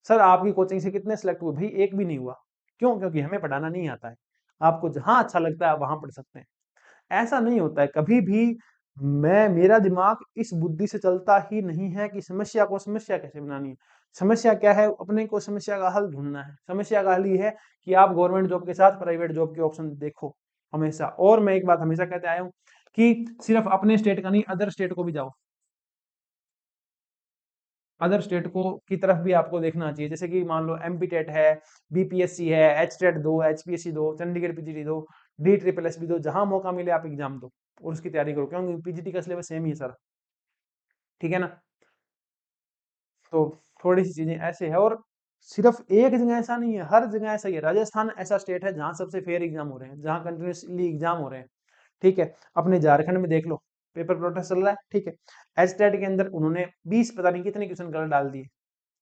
सर आपकी कोचिंग से कितने सेलेक्ट हुए, भाई एक भी नहीं हुआ। क्यों? क्योंकि हमें पढ़ाना नहीं आता है। आपको जहां अच्छा लगता है आप वहां पढ़ सकते हैं, ऐसा नहीं होता है कभी भी। मेरा दिमाग इस बुद्धि से चलता ही नहीं है कि समस्या को समस्या कैसे बनानी है। समस्या क्या है? अपने को समस्या का हल ढूंढना है। समस्या का हल ये है कि आप गवर्नमेंट जॉब के साथ प्राइवेट जॉब के ऑप्शन देखो हमेशा। और मैं एक बात हमेशा कहते आया हूँ कि सिर्फ अपने स्टेट का नहीं, अदर स्टेट को भी जाओ, अदर स्टेट को की तरफ भी आपको देखना चाहिए। जैसे कि मान लो एमपी टेट है, बीपीएससी है, एच टेट दो, एचपीएससी दो, चंडीगढ़ पीजीटी दो, डी ट्रिपल एस भी दो, जहां मौका मिले आप एग्जाम दो और उसकी तैयारी करो, क्योंकि पीजीटी का सिलेबस सेम ही है सर। ठीक है ना, तो थोड़ी सी चीजें ऐसे है। और सिर्फ एक जगह ऐसा नहीं है, हर जगह ऐसा ही है। राजस्थान ऐसा स्टेट है जहां सबसे फेयर एग्जाम हो रहे हैं, जहां कंटिन्यूसली एग्जाम हो रहे हैं। ठीक है। अपने झारखंड में देख लो, पेपर प्रोटेस्ट चल रहा है, ठीक है। एचटेट के अंदर उन्होंने 20 पता नहीं कितने क्वेश्चन गलत डाल दिए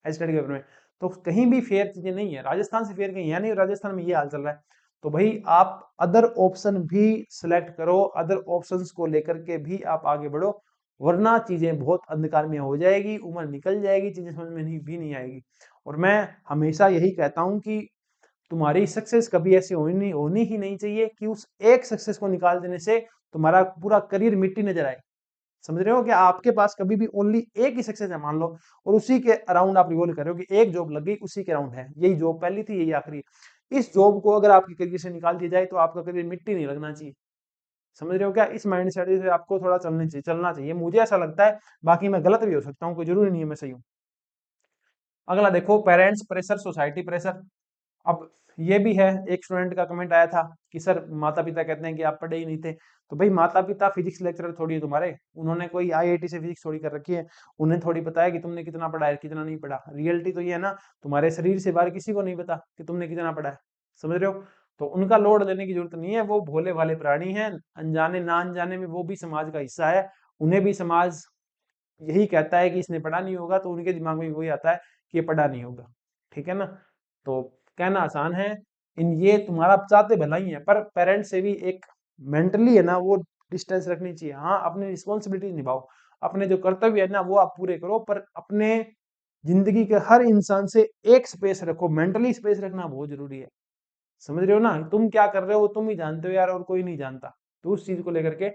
एचटेट के पेपर में। तो कहीं भी फेयर चीजें नहीं है, राजस्थान से फेयर कहीं है नहीं, राजस्थान में ये हाल चल रहा है। तो भाई आप अदर ऑप्शन भी सिलेक्ट करो, अदर ऑप्शंस को लेकर के भी आप आगे बढ़ो, वरना चीजें बहुत अंधकार में हो जाएगी, उम्र निकल जाएगी, चीजें समझ में नहीं भी नहीं आएगी। और मैं हमेशा यही कहता हूं कि तुम्हारी सक्सेस कभी ऐसी होनी ही नहीं चाहिए कि उस एक सक्सेस को निकाल देने से तुम्हारा पूरा करियर मिट्टी नजर आए। समझ रहे हो कि आपके पास कभी भी ओनली एक ही सक्सेस है मान लो, और उसी के अराउंड आप रिवॉल्व कर रहे हो कि एक जॉब लग गई, उसी के अराउंड है, यही जॉब पहली थी, यही आखिरी है। इस जॉब को अगर आपके करियर से निकाल दिया जाए तो आपका करियर मिट्टी नहीं लगना चाहिए। समझ रहे हो क्या? इस माइंड सेट से आपको थोड़ा चलना चाहिए, मुझे ऐसा लगता है। बाकी मैं गलत भी हो सकता हूँ, कोई जरूरी नहीं है मैं सही हूँ। अगला देखो, पेरेंट्स प्रेशर, सोसाइटी प्रेशर। अब ये भी है, एक स्टूडेंट का कमेंट आया था कि सर माता पिता कहते हैं कि आप पढ़े ही नहीं थे। तो भाई माता पिता फिजिक्स लेक्चरर थोड़ी है तुम्हारे, उन्होंने कोई आईआईटी से फिजिक्स थोड़ी कर रखी है, उन्हें थोड़ी पता है कि तुमने कितना पढ़ा है कितना नहीं पढ़ा। रियलिटी तो ये है ना, तुम्हारे शरीर से बाहर किसी को नहीं पता कि तुमने कितना पढ़ा है। समझ रहे हो? तो उनका लोड लेने की जरूरत नहीं है, वो भोले भाले प्राणी हैं, अनजाने ना अनजाने में वो भी समाज का हिस्सा है। उन्हें भी समाज यही कहता है कि इसने पढ़ा नहीं होगा, तो उनके दिमाग में वही आता है कि ये पढ़ा नहीं होगा। ठीक है ना? तो कहना आसान है, इन ये तुम्हारा चाहते भला ही है, पर पेरेंट्स से भी एक मेंटली है ना वो डिस्टेंस रखनी चाहिए। हाँ, अपनी रिस्पॉन्सिबिलिटी निभाओ, अपने जो कर्तव्य है ना वो आप पूरे करो, पर अपने जिंदगी के हर इंसान से एक स्पेस रखो, मेंटली स्पेस रखना बहुत जरूरी है। समझ रहे हो ना? तुम क्या कर रहे हो तुम ही जानते हो यार, और कोई नहीं जानता। तो उस चीज को लेकर के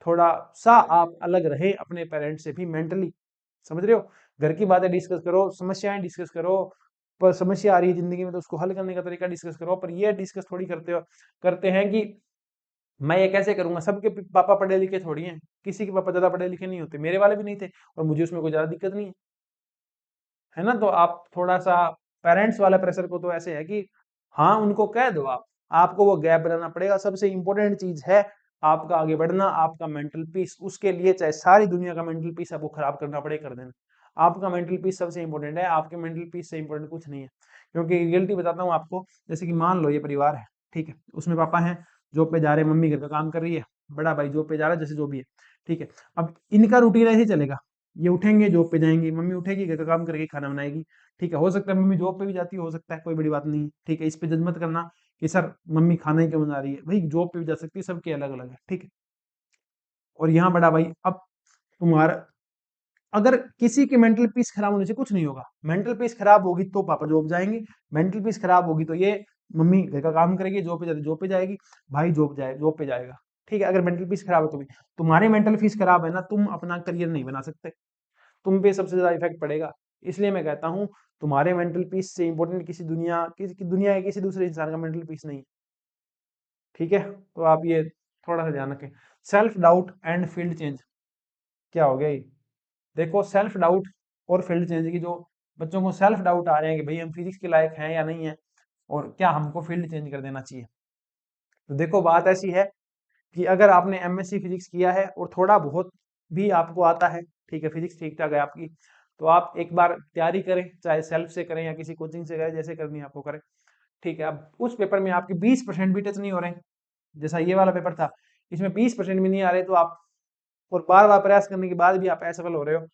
थोड़ा सा आप अलग रहे अपने पेरेंट्स से भी मेंटली। समझ रहे हो? घर की बातें डिस्कस करो, समस्याएं डिस्कस करो, पर समस्या आ रही है जिंदगी में तो उसको हल करने का तरीका डिस्कस करो। पर ये डिस्कस थोड़ी करते हैं कि मैं ये कैसे करूंगा। सबके पापा पढ़े लिखे थोड़ी हैं, किसी के पापा ज्यादा पढ़े लिखे नहीं होते, मेरे वाले भी नहीं थे, और मुझे उसमें कोई ज्यादा दिक्कत नहीं है। है ना? तो आप थोड़ा सा पेरेंट्स वाला प्रेशर को तो ऐसे है कि हाँ उनको कह दो आप, आपको वो गैप बनाना पड़ेगा। सबसे इंपॉर्टेंट चीज है आपका आगे बढ़ना, आपका मेंटल पीस। उसके लिए चाहे सारी दुनिया का मेंटल पीस आपको खराब करना पड़े, कर देना। आपका मेंटल पीस सबसे इंपॉर्टेंट है, आपके मेंटल पीस से इंपॉर्टेंट कुछ नहीं है। क्योंकि रियलिटी बताता हूँ आपको, जैसे कि मान लो ये परिवार है, ठीक है, उसमें पापा हैं, जॉब पे जा रहे हैं, मम्मी घर का काम कर रही है, बड़ा भाई जॉब पे जा रहा है, जैसे जो भी है, ठीक है। अब इनका रूटीन ऐसे ही चलेगा, ये उठेंगे जॉब पे जाएंगे, मम्मी उठेगी घर का काम करके खाना बनाएगी। ठीक है, हो सकता है मम्मी जॉब पे भी जाती है, हो सकता है, कोई बड़ी बात नहीं है। ठीक है, इस पे जज मत करना कि सर मम्मी खाना ही क्यों बना रही है, भाई जॉब पे भी जा सकती है, सबके अलग अलग है। ठीक है, और यहाँ बड़ा भाई, अब तुम्हारा अगर किसी के मेंटल पीस खराब होने से कुछ नहीं होगा। मेंटल पीस खराब होगी तो पापा जॉब जाएंगे, मेंटल पीस खराब होगी तो ये मम्मी घर का काम करेगी, जॉब पे जाती जॉब पे जाएगी, भाई जॉब पे जाएगा। ठीक है, अगर मेंटल पीस खराब है तो भी तुम्हारे मेंटल पीस खराब है ना, तुम अपना करियर नहीं बना सकते, तुम पे सबसे ज्यादा इफेक्ट पड़ेगा। इसलिए मैं कहता हूँ तुम्हारे मेंटल पीस से इंपॉर्टेंट किसी दुनिया के किसी दूसरे इंसान का मेंटल पीस नहीं। ठीक है, तो आप ये थोड़ा सा ध्यान रखें। Self doubt and field change, क्या हो गया ये? देखो, सेल्फ डाउट और फील्ड चेंज की जो बच्चों को सेल्फ डाउट आ रहे हैं कि भाई हम फिजिक्स के लायक हैं या नहीं है, और क्या हमको फील्ड चेंज कर देना चाहिए। तो देखो, बात ऐसी है कि अगर आपने एमएससी फिजिक्स किया है और थोड़ा बहुत भी आपको आता है, ठीक है, फिजिक्स ठीक ठाक है आपकी, तो आप एक बार तैयारी करें, चाहे सेल्फ से करें या किसी कोचिंग से करें, जैसे करनी है आपको करें। ठीक है, अब उस पेपर में आपके 20% भी टच नहीं हो रहे, जैसा ये वाला पेपर था, इसमें 20% भी नहीं आ रहे, तो आप और बार बार प्रयास करने के बाद भी आप असफल हो रहे हो,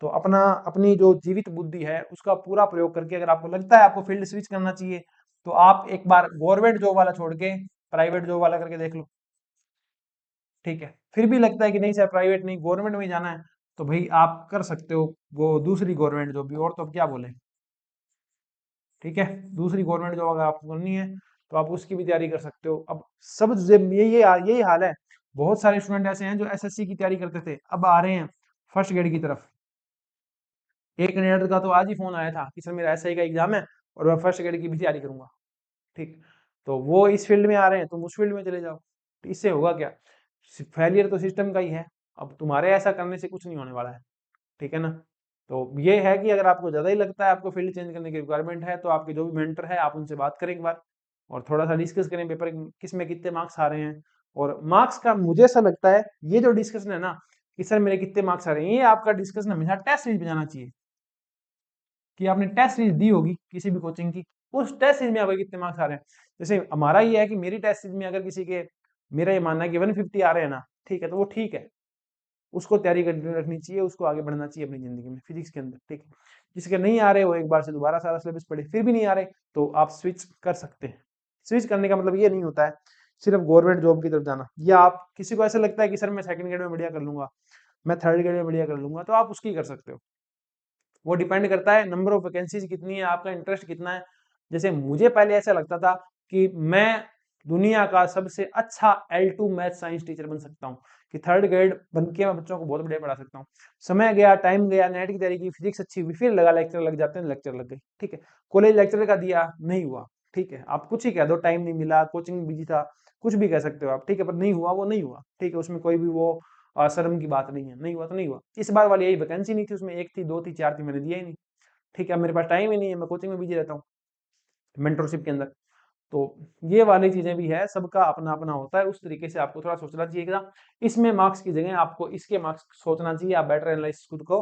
तो अपनी जो जीवित बुद्धि है उसका पूरा प्रयोग करके, अगर आपको लगता है आपको फील्ड स्विच करना चाहिए, तो आप एक बार गवर्नमेंट जॉब वाला छोड़ के प्राइवेट जॉब वाला करके देख लो। ठीक है, फिर भी लगता है कि नहीं सर प्राइवेट नहीं गवर्नमेंट में ही जाना है, तो भाई आप कर सकते हो वो दूसरी गवर्नमेंट जॉब भी, और तो अब क्या बोले। ठीक है, दूसरी गवर्नमेंट जॉब अगर आपको करनी है तो आप उसकी भी तैयारी कर सकते हो। अब सब यही हाल है। बहुत सारे स्टूडेंट ऐसे हैं जो एसएससी की तैयारी करते थे, अब आ रहे हैं फर्स्ट ग्रेड की तरफ। एक कैंडिडेट का तो आज ही फोन आया था कि सर मेरा एसआई का एग्जाम है और मैं फर्स्ट ग्रेड की भी तैयारी करूंगा। ठीक, तो वो इस फील्ड में आ रहे हैं, तुम उस फील्ड में चले जाओ। तो इससे होगा क्या? फेलियर तो सिस्टम का ही है, अब तुम्हारे ऐसा करने से कुछ नहीं होने वाला है। ठीक है ना? तो ये है कि अगर आपको ज्यादा ही लगता है आपको फील्ड चेंज करने की रिक्वायरमेंट है, तो आपके जो भी मेंटर है आप उनसे बात करें एक बार, और थोड़ा सा डिस्कस करें पेपर किस में कितने मार्क्स आ रहे हैं। और मार्क्स का मुझे ऐसा लगता है ये जो डिस्कशन है ना कि सर मेरे कितने मार्क्स आ रहे हैं, ये आपका डिस्कशन हमेशा टेस्ट सीरीज में जाना चाहिए। कि आपने टेस्ट सीरीज दी होगी किसी भी कोचिंग की, उस टेस्ट सीरीज में आपके कितने मार्क्स आ रहे हैं। जैसे हमारा ये है कि मेरी टेस्ट सीरीज में अगर किसी के मेरा ये मानना है कि 150 आ रहे हैं ना, ठीक है, तो वो ठीक है, उसको तैयारी कंटिन्यू रखनी चाहिए, उसको आगे बढ़ना चाहिए अपनी ज़िंदगी में फिजिक्स के अंदर, ठीक है। जिसके नहीं आ रहे वो एक बार से दोबारा सारा सिलेबस पढ़े, फिर भी नहीं आ रहे तो आप स्विच कर सकते हैं। स्विच करने का मतलब ये नहीं होता है सिर्फ गवर्नमेंट जॉब की तरफ जाना, या आप किसी को ऐसा लगता है कि सर मैं सेकंड ग्रेड में बढ़िया कर लूंगा, मैं थर्ड ग्रेड में बढ़िया कर लूंगा, तो आप उसकी कर सकते हो। वो डिपेंड करता है नंबर ऑफ वैकेंसीज कितनी है, आपका इंटरेस्ट कितना है। जैसे मुझे पहले ऐसा लगता था कि मैं दुनिया का सबसे अच्छा L2 मैथ साइंस टीचर बन सकता हूँ, कि थर्ड ग्रेड बन के मैं बच्चों को बहुत बढ़िया पढ़ा सकता हूँ। समय गया, टाइम गया, नेट की तैयारी की, फिजिक्स अच्छी हुई, फिर लगा लेक्चर लग जाते हैं, लेक्चर लग गई, ठीक है। कॉलेज लेक्चर का दिया, नहीं हुआ, ठीक है। आप कुछ ही कह दो, टाइम नहीं मिला, कोचिंग बिजी था, कुछ भी कह सकते हो आप, ठीक है, पर नहीं हुआ, वो नहीं हुआ, ठीक है। उसमें कोई भी वो शर्म की बात नहीं है, नहीं हुआ तो नहीं हुआ। इस बार वाली यही वैकेंसी नहीं थी, उसमें एक थी, दो थी, चार थी, मैंने दिया ही नहीं, ठीक है। मेरे पास टाइम ही नहीं है, मैं कोचिंग में बिजी रहता हूँ, मेंटरशिप के अंदर। तो ये वाली चीजें भी है, सबका अपना अपना होता है, उस तरीके से आपको थोड़ा सोचना चाहिए कि इसमें मार्क्स की जगह आपको इसके मार्क्स सोचना चाहिए, आप बेटर एनालाइसिस खुद को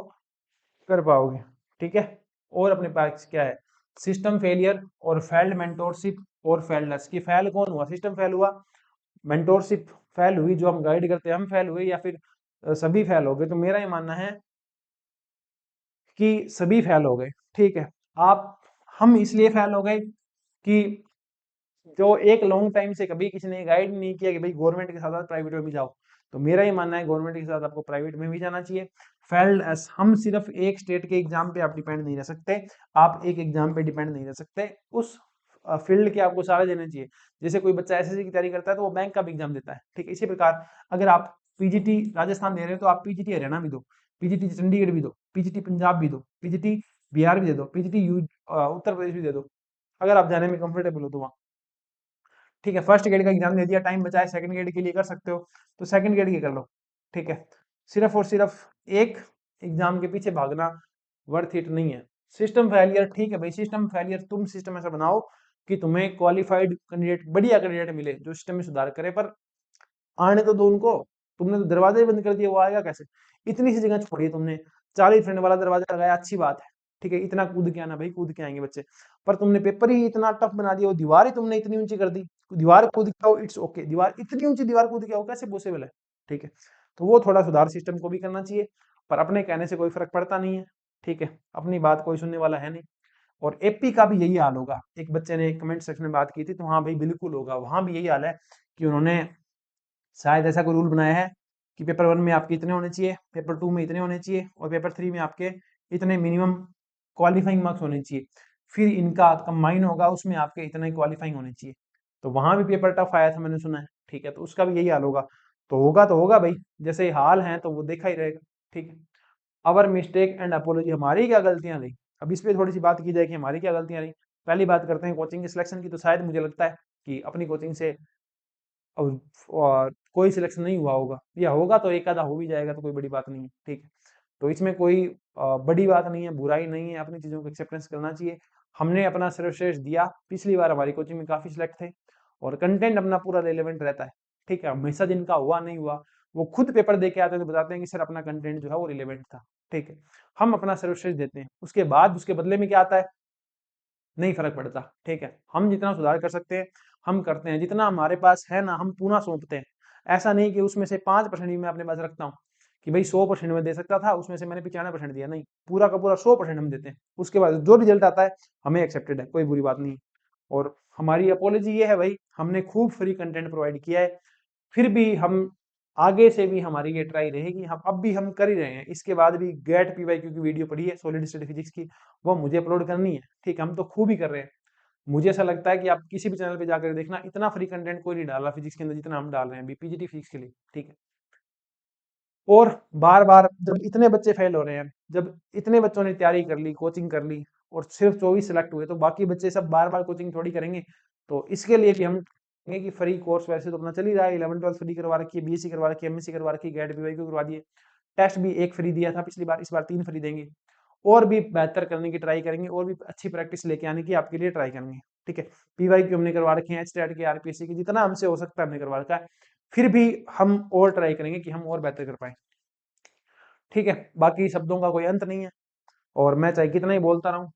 कर पाओगे, ठीक है। और अपने पास क्या है, सिस्टम फेलियर और फेल्ड मेंटोरशिप और फेल्डनेस। की फेल कौन हुआ, सिस्टम फेल हुआ, मेंटोरशिप फेल हुई, जो हम गाइड करते हैं हम फेल हुए, या फिर सभी फेल हो गए। तो मेरा ये मानना है कि सभी फेल हो गए, ठीक है। आप हम इसलिए फेल हो गए कि जो एक लॉन्ग टाइम से कभी किसी ने गाइड नहीं किया कि भाई गवर्नमेंट के साथ साथ प्राइवेट में भी जाओ। तो मेरा ये मानना है गवर्नमेंट के साथ आपको प्राइवेट में भी जाना चाहिए। फेल्ड एस, हम सिर्फ एक स्टेट के एग्जाम पे आप डिपेंड नहीं रह सकते, आप एक एग्जाम पे डिपेंड नहीं रह सकते, उस फील्ड के आपको सारे देने चाहिए। जैसे कोई बच्चा एसएससी की तैयारी करता है तो वो बैंक का भी एग्जाम देता है, ठीक है। इसी प्रकार अगर आप पीजीटी राजस्थान दे रहे हो तो आप पीजीटी हरियाणा भी दो, पीजीटी चंडीगढ़ भी दो, पीजीटी पंजाब भी दो, पीजीटी बिहार भी दे दो, पीजीटी उत्तर प्रदेश भी दे दो, अगर आप जाने में कंफर्टेबल हो तो वहाँ, ठीक है। फर्स्ट ग्रेड का एग्जाम दे दिया, टाइम बचाए, सेकंड ग्रेड के लिए कर सकते हो तो सेकंड ग्रेड की कर लो, ठीक है। सिर्फ और सिर्फ एक एग्जाम के पीछे भागना वर्थ इट नहीं है। सिस्टम फेलियर, ठीक है भाई, सिस्टम फेलियर, तुम सिस्टम ऐसा बनाओ कि तुम्हें क्वालिफाइड कैंडिडेट, बढ़िया कैंडिडेट मिले जो सिस्टम में सुधार करे, पर आने तो दो उनको, तुमने तो दरवाजे ही बंद कर दिए, वो आएगा कैसे। इतनी सी जगह छोड़ी तुमने, 40 फीट वाला दरवाजा लगाया, अच्छी बात है, ठीक है, इतना कूद के आना भाई, कूद के आएंगे बच्चे, पर तुमने पेपर ही इतना टफ बना दिया, वो दीवार ही तुमने इतनी ऊंची कर दी। दीवार कूद के आओ, इट्स ओके, दीवार इतनी ऊंची दीवार कूद के आओ, कैसे पॉसिबल है, ठीक है। तो वो थोड़ा सुधार सिस्टम को भी करना चाहिए, पर अपने कहने से कोई फर्क पड़ता नहीं है, ठीक है, अपनी बात कोई सुनने वाला है नहीं। और एपी का भी यही हाल होगा, एक बच्चे ने कमेंट सेक्शन में बात की थी, तो हाँ भाई बिल्कुल होगा, वहां भी यही हाल है कि उन्होंने शायद ऐसा कोई रूल बनाया है कि पेपर वन में आपके इतने होने चाहिए, पेपर टू में इतने होने चाहिए, और पेपर थ्री में आपके इतने मिनिमम क्वालिफाइंग मार्क्स होने चाहिए, फिर इनका कंबाइन होगा, उसमें आपके इतने क्वालिफाइंग होने चाहिए। तो वहां भी पेपर टफ आया था, मैंने सुना है, ठीक है। तो उसका भी यही हाल होगा, तो होगा भाई, जैसे हाल है तो वो देखा ही रहेगा, ठीक है। अवर मिस्टेक एंड अपोलॉजी, हमारी क्या गलतियां रही, अब इस पे थोड़ी सी बात की जाए कि हमारी क्या गलतियां रही। पहली बात करते हैं कोचिंग के सिलेक्शन की, तो शायद मुझे लगता है कि अपनी कोचिंग से और कोई सिलेक्शन नहीं हुआ होगा, या होगा तो एक आधा हो भी जाएगा, तो कोई बड़ी बात नहीं है, ठीक है। तो इसमें कोई बड़ी बात नहीं है, बुराई नहीं है, अपनी चीज़ों को एक्सेप्टेंस करना चाहिए। हमने अपना सर्वश्रेष्ठ दिया, पिछली बार हमारी कोचिंग में काफ़ी सिलेक्ट थे, और कंटेंट अपना पूरा रिलेवेंट रहता है, ठीक है। हमेशा जिनका हुआ नहीं हुआ, वो खुद पेपर दे के आते हैं तो बताते हैं कि सर अपना कंटेंट जो है वो रिलेवेंट था, ठीक है। हम अपना सर्वश्रेष्ठ देते हैं, उसके बाद उसके बदले में क्या आता है, नहीं फर्क पड़ता, ठीक है। हम जितना सुधार कर सकते हैं हम करते हैं, जितना हमारे पास है ना हम पूरा सौंपते हैं। ऐसा नहीं कि उसमें से 5% ही मैं अपने पास रखता हूँ कि भाई 100% में दे सकता था, उसमें से मैंने 95% दिया, नहीं, पूरा का पूरा 100% हम देते हैं। उसके बाद जो रिजल्ट आता है हमें एक्सेप्टेड है, कोई बुरी बात नहीं। और हमारी अपोलॉजी ये है भाई, हमने खूब फ्री कंटेंट प्रोवाइड किया है, फिर भी हम आगे से भी हमारी ये ट्राई रहेगी, हम अब भी हम कर ही रहे हैं, इसके बाद भी गेट पीवाईक्यू की वीडियो पड़ी है सॉलिड स्टेट फिजिक्स की, वो मुझे अपलोड करनी है, ठीक है। हम तो खूब ही कर रहे हैं, मुझे ऐसा लगता है कि आप किसी भी चैनल पे जाकर देखना, इतना फ्री कंटेंट कोई नहीं डाला फिजिक्स के अंदर जितना हम डाल रहे हैं अभी पीजीटी फिजिक्स के लिए, ठीक है। और बार बार जब इतने बच्चे फेल हो रहे हैं, जब इतने बच्चों ने तैयारी कर ली, कोचिंग कर ली, और सिर्फ 24 सिलेक्ट हुए, तो बाकी बच्चे सब बार बार कोचिंग थोड़ी करेंगे। तो इसके लिए भी हम कहेंगे कि फ्री कोर्स वैसे तो अपना चल ही रहा है, 11 12 फ्री करवा रखी है, बीएससी करवा रखी है, एमएससी करवा रखी है, गेट पीवाईक्यू करवा दिए, टेस्ट भी एक फ्री दिया था पिछली बार, इस बार 3 फ्री देंगे, और भी बेहतर करने की ट्राई करेंगे, और भी अच्छी प्रैक्टिस लेके आने की आपके लिए ट्राई करेंगे, ठीक है। पीवाईक्यू हमने करवा रखे हैं, एचटेट के, आरपीएससी के, जितना हमसे हो सकता है हमने करवा रखा है, फिर भी हम और ट्राई करेंगे कि हम और बेहतर कर पाए, ठीक है। बाकी शब्दों का कोई अंत नहीं है, और मैं चाहे कितना ही बोलता रहूं,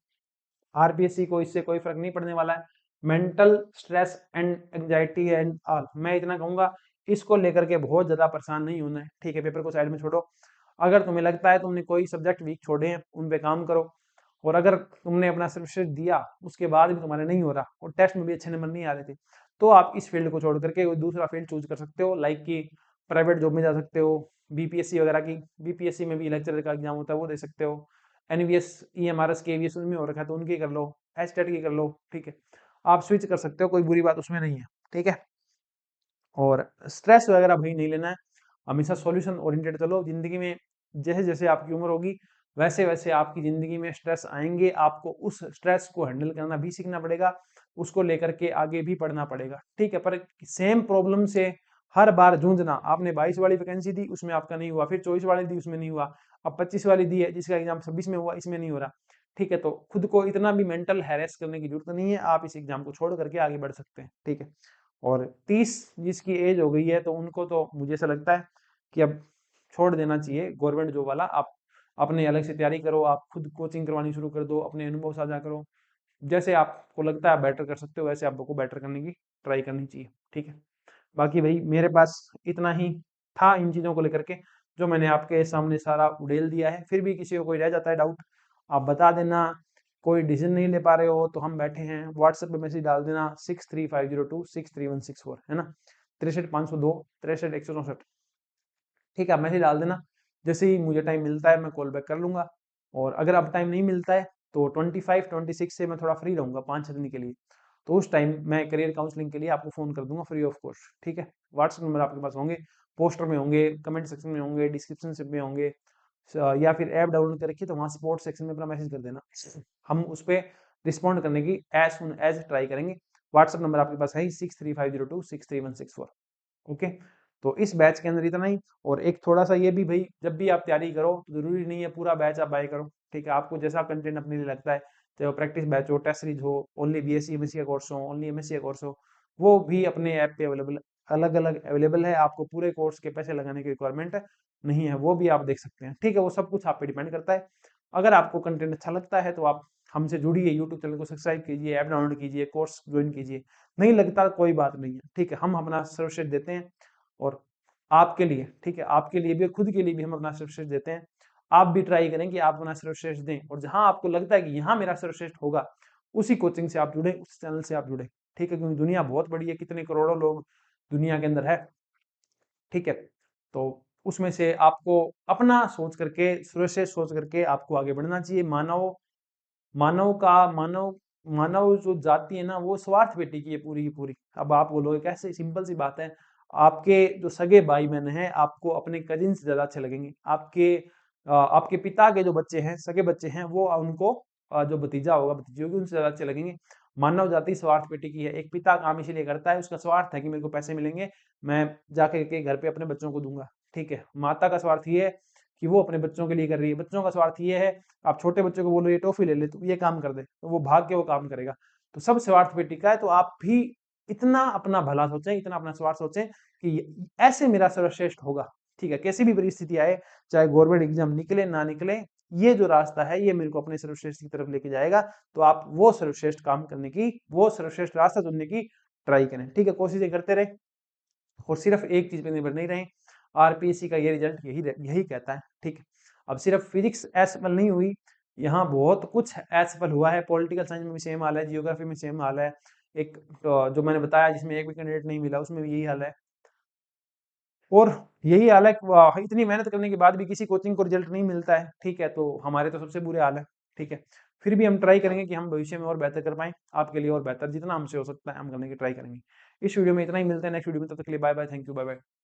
आरपीएससी को इससे कोई फर्क नहीं पड़ने वाला है। Mental stress and anxiety and all, मैं इतना कहूंगा, इसको लेकर के बहुत ज़्यादा परेशान नहीं होना है, ठीक है। पेपर को साइड में छोड़ो। अगर तुम्हें लगता है तुमने कोई सब्जेक्ट वीक छोड़े हैं, उन पे काम करो। और अगर तुमने अपना सर्वश्रेष्ठ दिया, उसके बाद भी तुम्हारा नहीं हो रहा और टेस्ट में भी अच्छे नंबर नहीं आ रहे थे, तो आप इस फील्ड को छोड़ करके कोई दूसरा फील्ड चूज कर सकते हो, लाइक कि प्राइवेट जॉब में जा सकते हो, बीपीएससी वगैरह की। बीपीएससी में भी लेक्चरर का एग्जाम होता है, वो दे सकते हो। एनवीएस, ईएमआरएस, केवीएस उनमें हो रखा है तो उनकी कर लो, एचटेट की कर लो, ठीक है। आप स्विच कर सकते हो, कोई बुरी बात उसमें नहीं है, ठीक है। और स्ट्रेस वगैरह भाई नहीं लेना है, हमेशा सॉल्यूशन ओरिएंटेड चलो जिंदगी में। जैसे जैसे आपकी उम्र होगी, वैसे वैसे आपकी जिंदगी में स्ट्रेस आएंगे, आपको उस स्ट्रेस को हैंडल करना भी सीखना पड़ेगा, उसको लेकर के आगे भी बढ़ना पड़ेगा, ठीक है। पर सेम प्रॉब्लम से हर बार जूझना, आपने 22 वाली वैकेंसी दी, उसमें आपका नहीं हुआ, फिर 24 वाली दी, उसमें नहीं हुआ, अब 25 वाली दी है जिसका एग्जाम 26 में हुआ, इसमें नहीं हो रहा, ठीक है। तो खुद को इतना भी मेंटल हैरेस करने की जरूरत नहीं है, आप इस एग्जाम को छोड़ करके आगे बढ़ सकते हैं, ठीक है। और 30 जिसकी एज हो गई है, तो उनको तो मुझे ऐसा लगता है कि अब छोड़ देना चाहिए गवर्नमेंट जॉब वाला। आप अपने अलग से तैयारी करो, आप खुद कोचिंग करवानी शुरू कर दो, अपने अनुभव साझा करो, जैसे आपको लगता है बेटर कर सकते हो, वैसे आपको बेटर करने की ट्राई करनी चाहिए, ठीक है। बाकी भाई मेरे पास इतना ही था इन चीज़ों को लेकर के, जो मैंने आपके सामने सारा उड़ेल दिया है। फिर भी किसी को कोई रह जाता है डाउट, आप बता देना। कोई डिसीजन नहीं ले पा रहे हो तो हम बैठे हैं, व्हाट्सएप पे मैसेज डाल देना 6350263164, है ना, 63 502 63 164, ठीक है। आप मैसेज डाल देना, जैसे ही मुझे टाइम मिलता है मैं कॉल बैक कर लूंगा। और अगर अब टाइम नहीं मिलता है तो 25 26 से मैं थोड़ा फ्री रहूंगा 5 6 दिन के लिए, तो उस टाइम मैं करियर काउंसलिंग के लिए आपको फोन कर दूंगा फ्री ऑफ कॉस्ट, ठीक है। व्हाट्सएप नंबर आपके पास होंगे, पोस्टर में होंगे, कमेंट सेक्शन में होंगे, डिस्क्रिप्शन में होंगे, या फिर ऐप डाउनलोड कर रखिए तो वहाँ सपोर्ट सेक्शन में अपना मैसेज कर देना, हम उस पर रिस्पॉन्ड करने की एज सुन एज ट्राई करेंगे। व्हाट्सएप नंबर आपके पास है 63 502 63164, ओके। तो इस बैच के अंदर इतना ही। और एक थोड़ा सा ये भी भाई, जब भी आप तैयारी करो तो जरूरी नहीं है पूरा बैच आप बाय करो, ठीक है। आपको जैसा कंटेंट अपने लिए लगता है, चाहे वो प्रैक्टिस बैच हो, टेस्ट सीरीज हो, ओनली बीएससी एमएससी का कोर्स हो, ओनली एमएससी का कोर्स हो, वो भी अपने ऐप पे अवेलेबल, अलग अलग अवेलेबल है। आपको पूरे कोर्स के पैसे लगाने की रिक्वायरमेंट नहीं है, वो भी आप देख सकते हैं, ठीक है। वो सब कुछ आप पे डिपेंड करता है। अगर आपको कंटेंट अच्छा लगता है तो आप हमसे जुड़िए, यूट्यूब चैनल को सब्सक्राइब कीजिए, ऐप डाउनलोड कीजिए, कोर्स ज्वाइन कीजिए। नहीं लगता कोई बात नहीं है, ठीक है। हम अपना सर्वश्रेष्ठ देते हैं और आपके लिए, ठीक है, आपके लिए भी, खुद के लिए भी हम अपना सर्वश्रेष्ठ देते हैं। आप भी ट्राई करें कि आप अपना सर्वश्रेष्ठ दें, और जहां आपको लगता है कि यहाँ मेरा सर्वश्रेष्ठ होगा, उसी कोचिंग से आप जुड़े, उस चैनल से आप जुड़े, ठीक है। क्योंकि दुनिया बहुत बड़ी है, कितने करोड़ों लोग दुनिया के अंदर है, ठीक है। तो उसमें से आपको अपना सोच करके, सर्वश्रेष्ठ सोच करके आपको आगे बढ़ना चाहिए। मानव का मानव मानव जो जाति है ना, वो स्वार्थ पेटी की है पूरी की पूरी। अब आप बोलोगे कैसे, सिंपल सी बात है, आपके जो सगे भाई बहन हैं आपको अपने कजिन से ज्यादा अच्छे लगेंगे, आपके पिता के जो बच्चे हैं, सगे बच्चे हैं, वो उनको जो भतीजा होगा, भतीजी होगी, उनसे ज्यादा अच्छे लगेंगे। मानव जाति स्वार्थ पेटी की है। एक पिता काम इसीलिए करता है, उसका स्वार्थ है कि मेरे को पैसे मिलेंगे, मैं जाके के घर पे अपने बच्चों को दूंगा, ठीक है। माता का स्वार्थ ये है कि वो अपने बच्चों के लिए कर रही है, बच्चों का स्वार्थ ये है, आप छोटे बच्चों को बोलो ये टॉफी ले ले, तो ये काम कर दे, तो वो भाग के वो काम करेगा। तो सब स्वार्थ पे टिका है। तो आप भी इतना अपना भला सोचें, इतना अपना स्वार्थ सोचें कि ऐसे मेरा सर्वश्रेष्ठ होगा, ठीक है। कैसी भी परिस्थिति आए, चाहे गवर्नमेंट एग्जाम निकले ना निकले, ये जो रास्ता है ये मेरे को अपने सर्वश्रेष्ठ की तरफ लेके जाएगा। तो आप वो सर्वश्रेष्ठ काम करने की, वो सर्वश्रेष्ठ रास्ता चुनने की ट्राई करें, ठीक है। कोशिशें करते रहे और सिर्फ एक चीज पे निर्भर नहीं रहे। आरपीएससी का ये रिजल्ट यही यही कहता है, ठीक है। अब सिर्फ फिजिक्स असफल नहीं हुई, यहाँ बहुत कुछ असफल हुआ है। पॉलिटिकल साइंस में भी सेम हाल है, जियोग्राफी में सेम हाल है। एक जो मैंने बताया जिसमें एक भी कैंडिडेट नहीं मिला, उसमें भी यही हाल है। और यही हाल है कि इतनी मेहनत करने के बाद भी किसी कोचिंग को रिजल्ट नहीं मिलता है, ठीक है। तो हमारे तो सबसे बुरे हाल है, ठीक है। फिर भी हम ट्राई करेंगे कि हम भविष्य में और बेहतर कर पाएं, आपके लिए और बेहतर जितना हमसे हो सकता है हम करने की ट्राई करेंगे। इस वीडियो में इतना ही, मिलते हैं नेक्स्ट वीडियो में, तब तक के लिए bye bye, thank you, bye bye.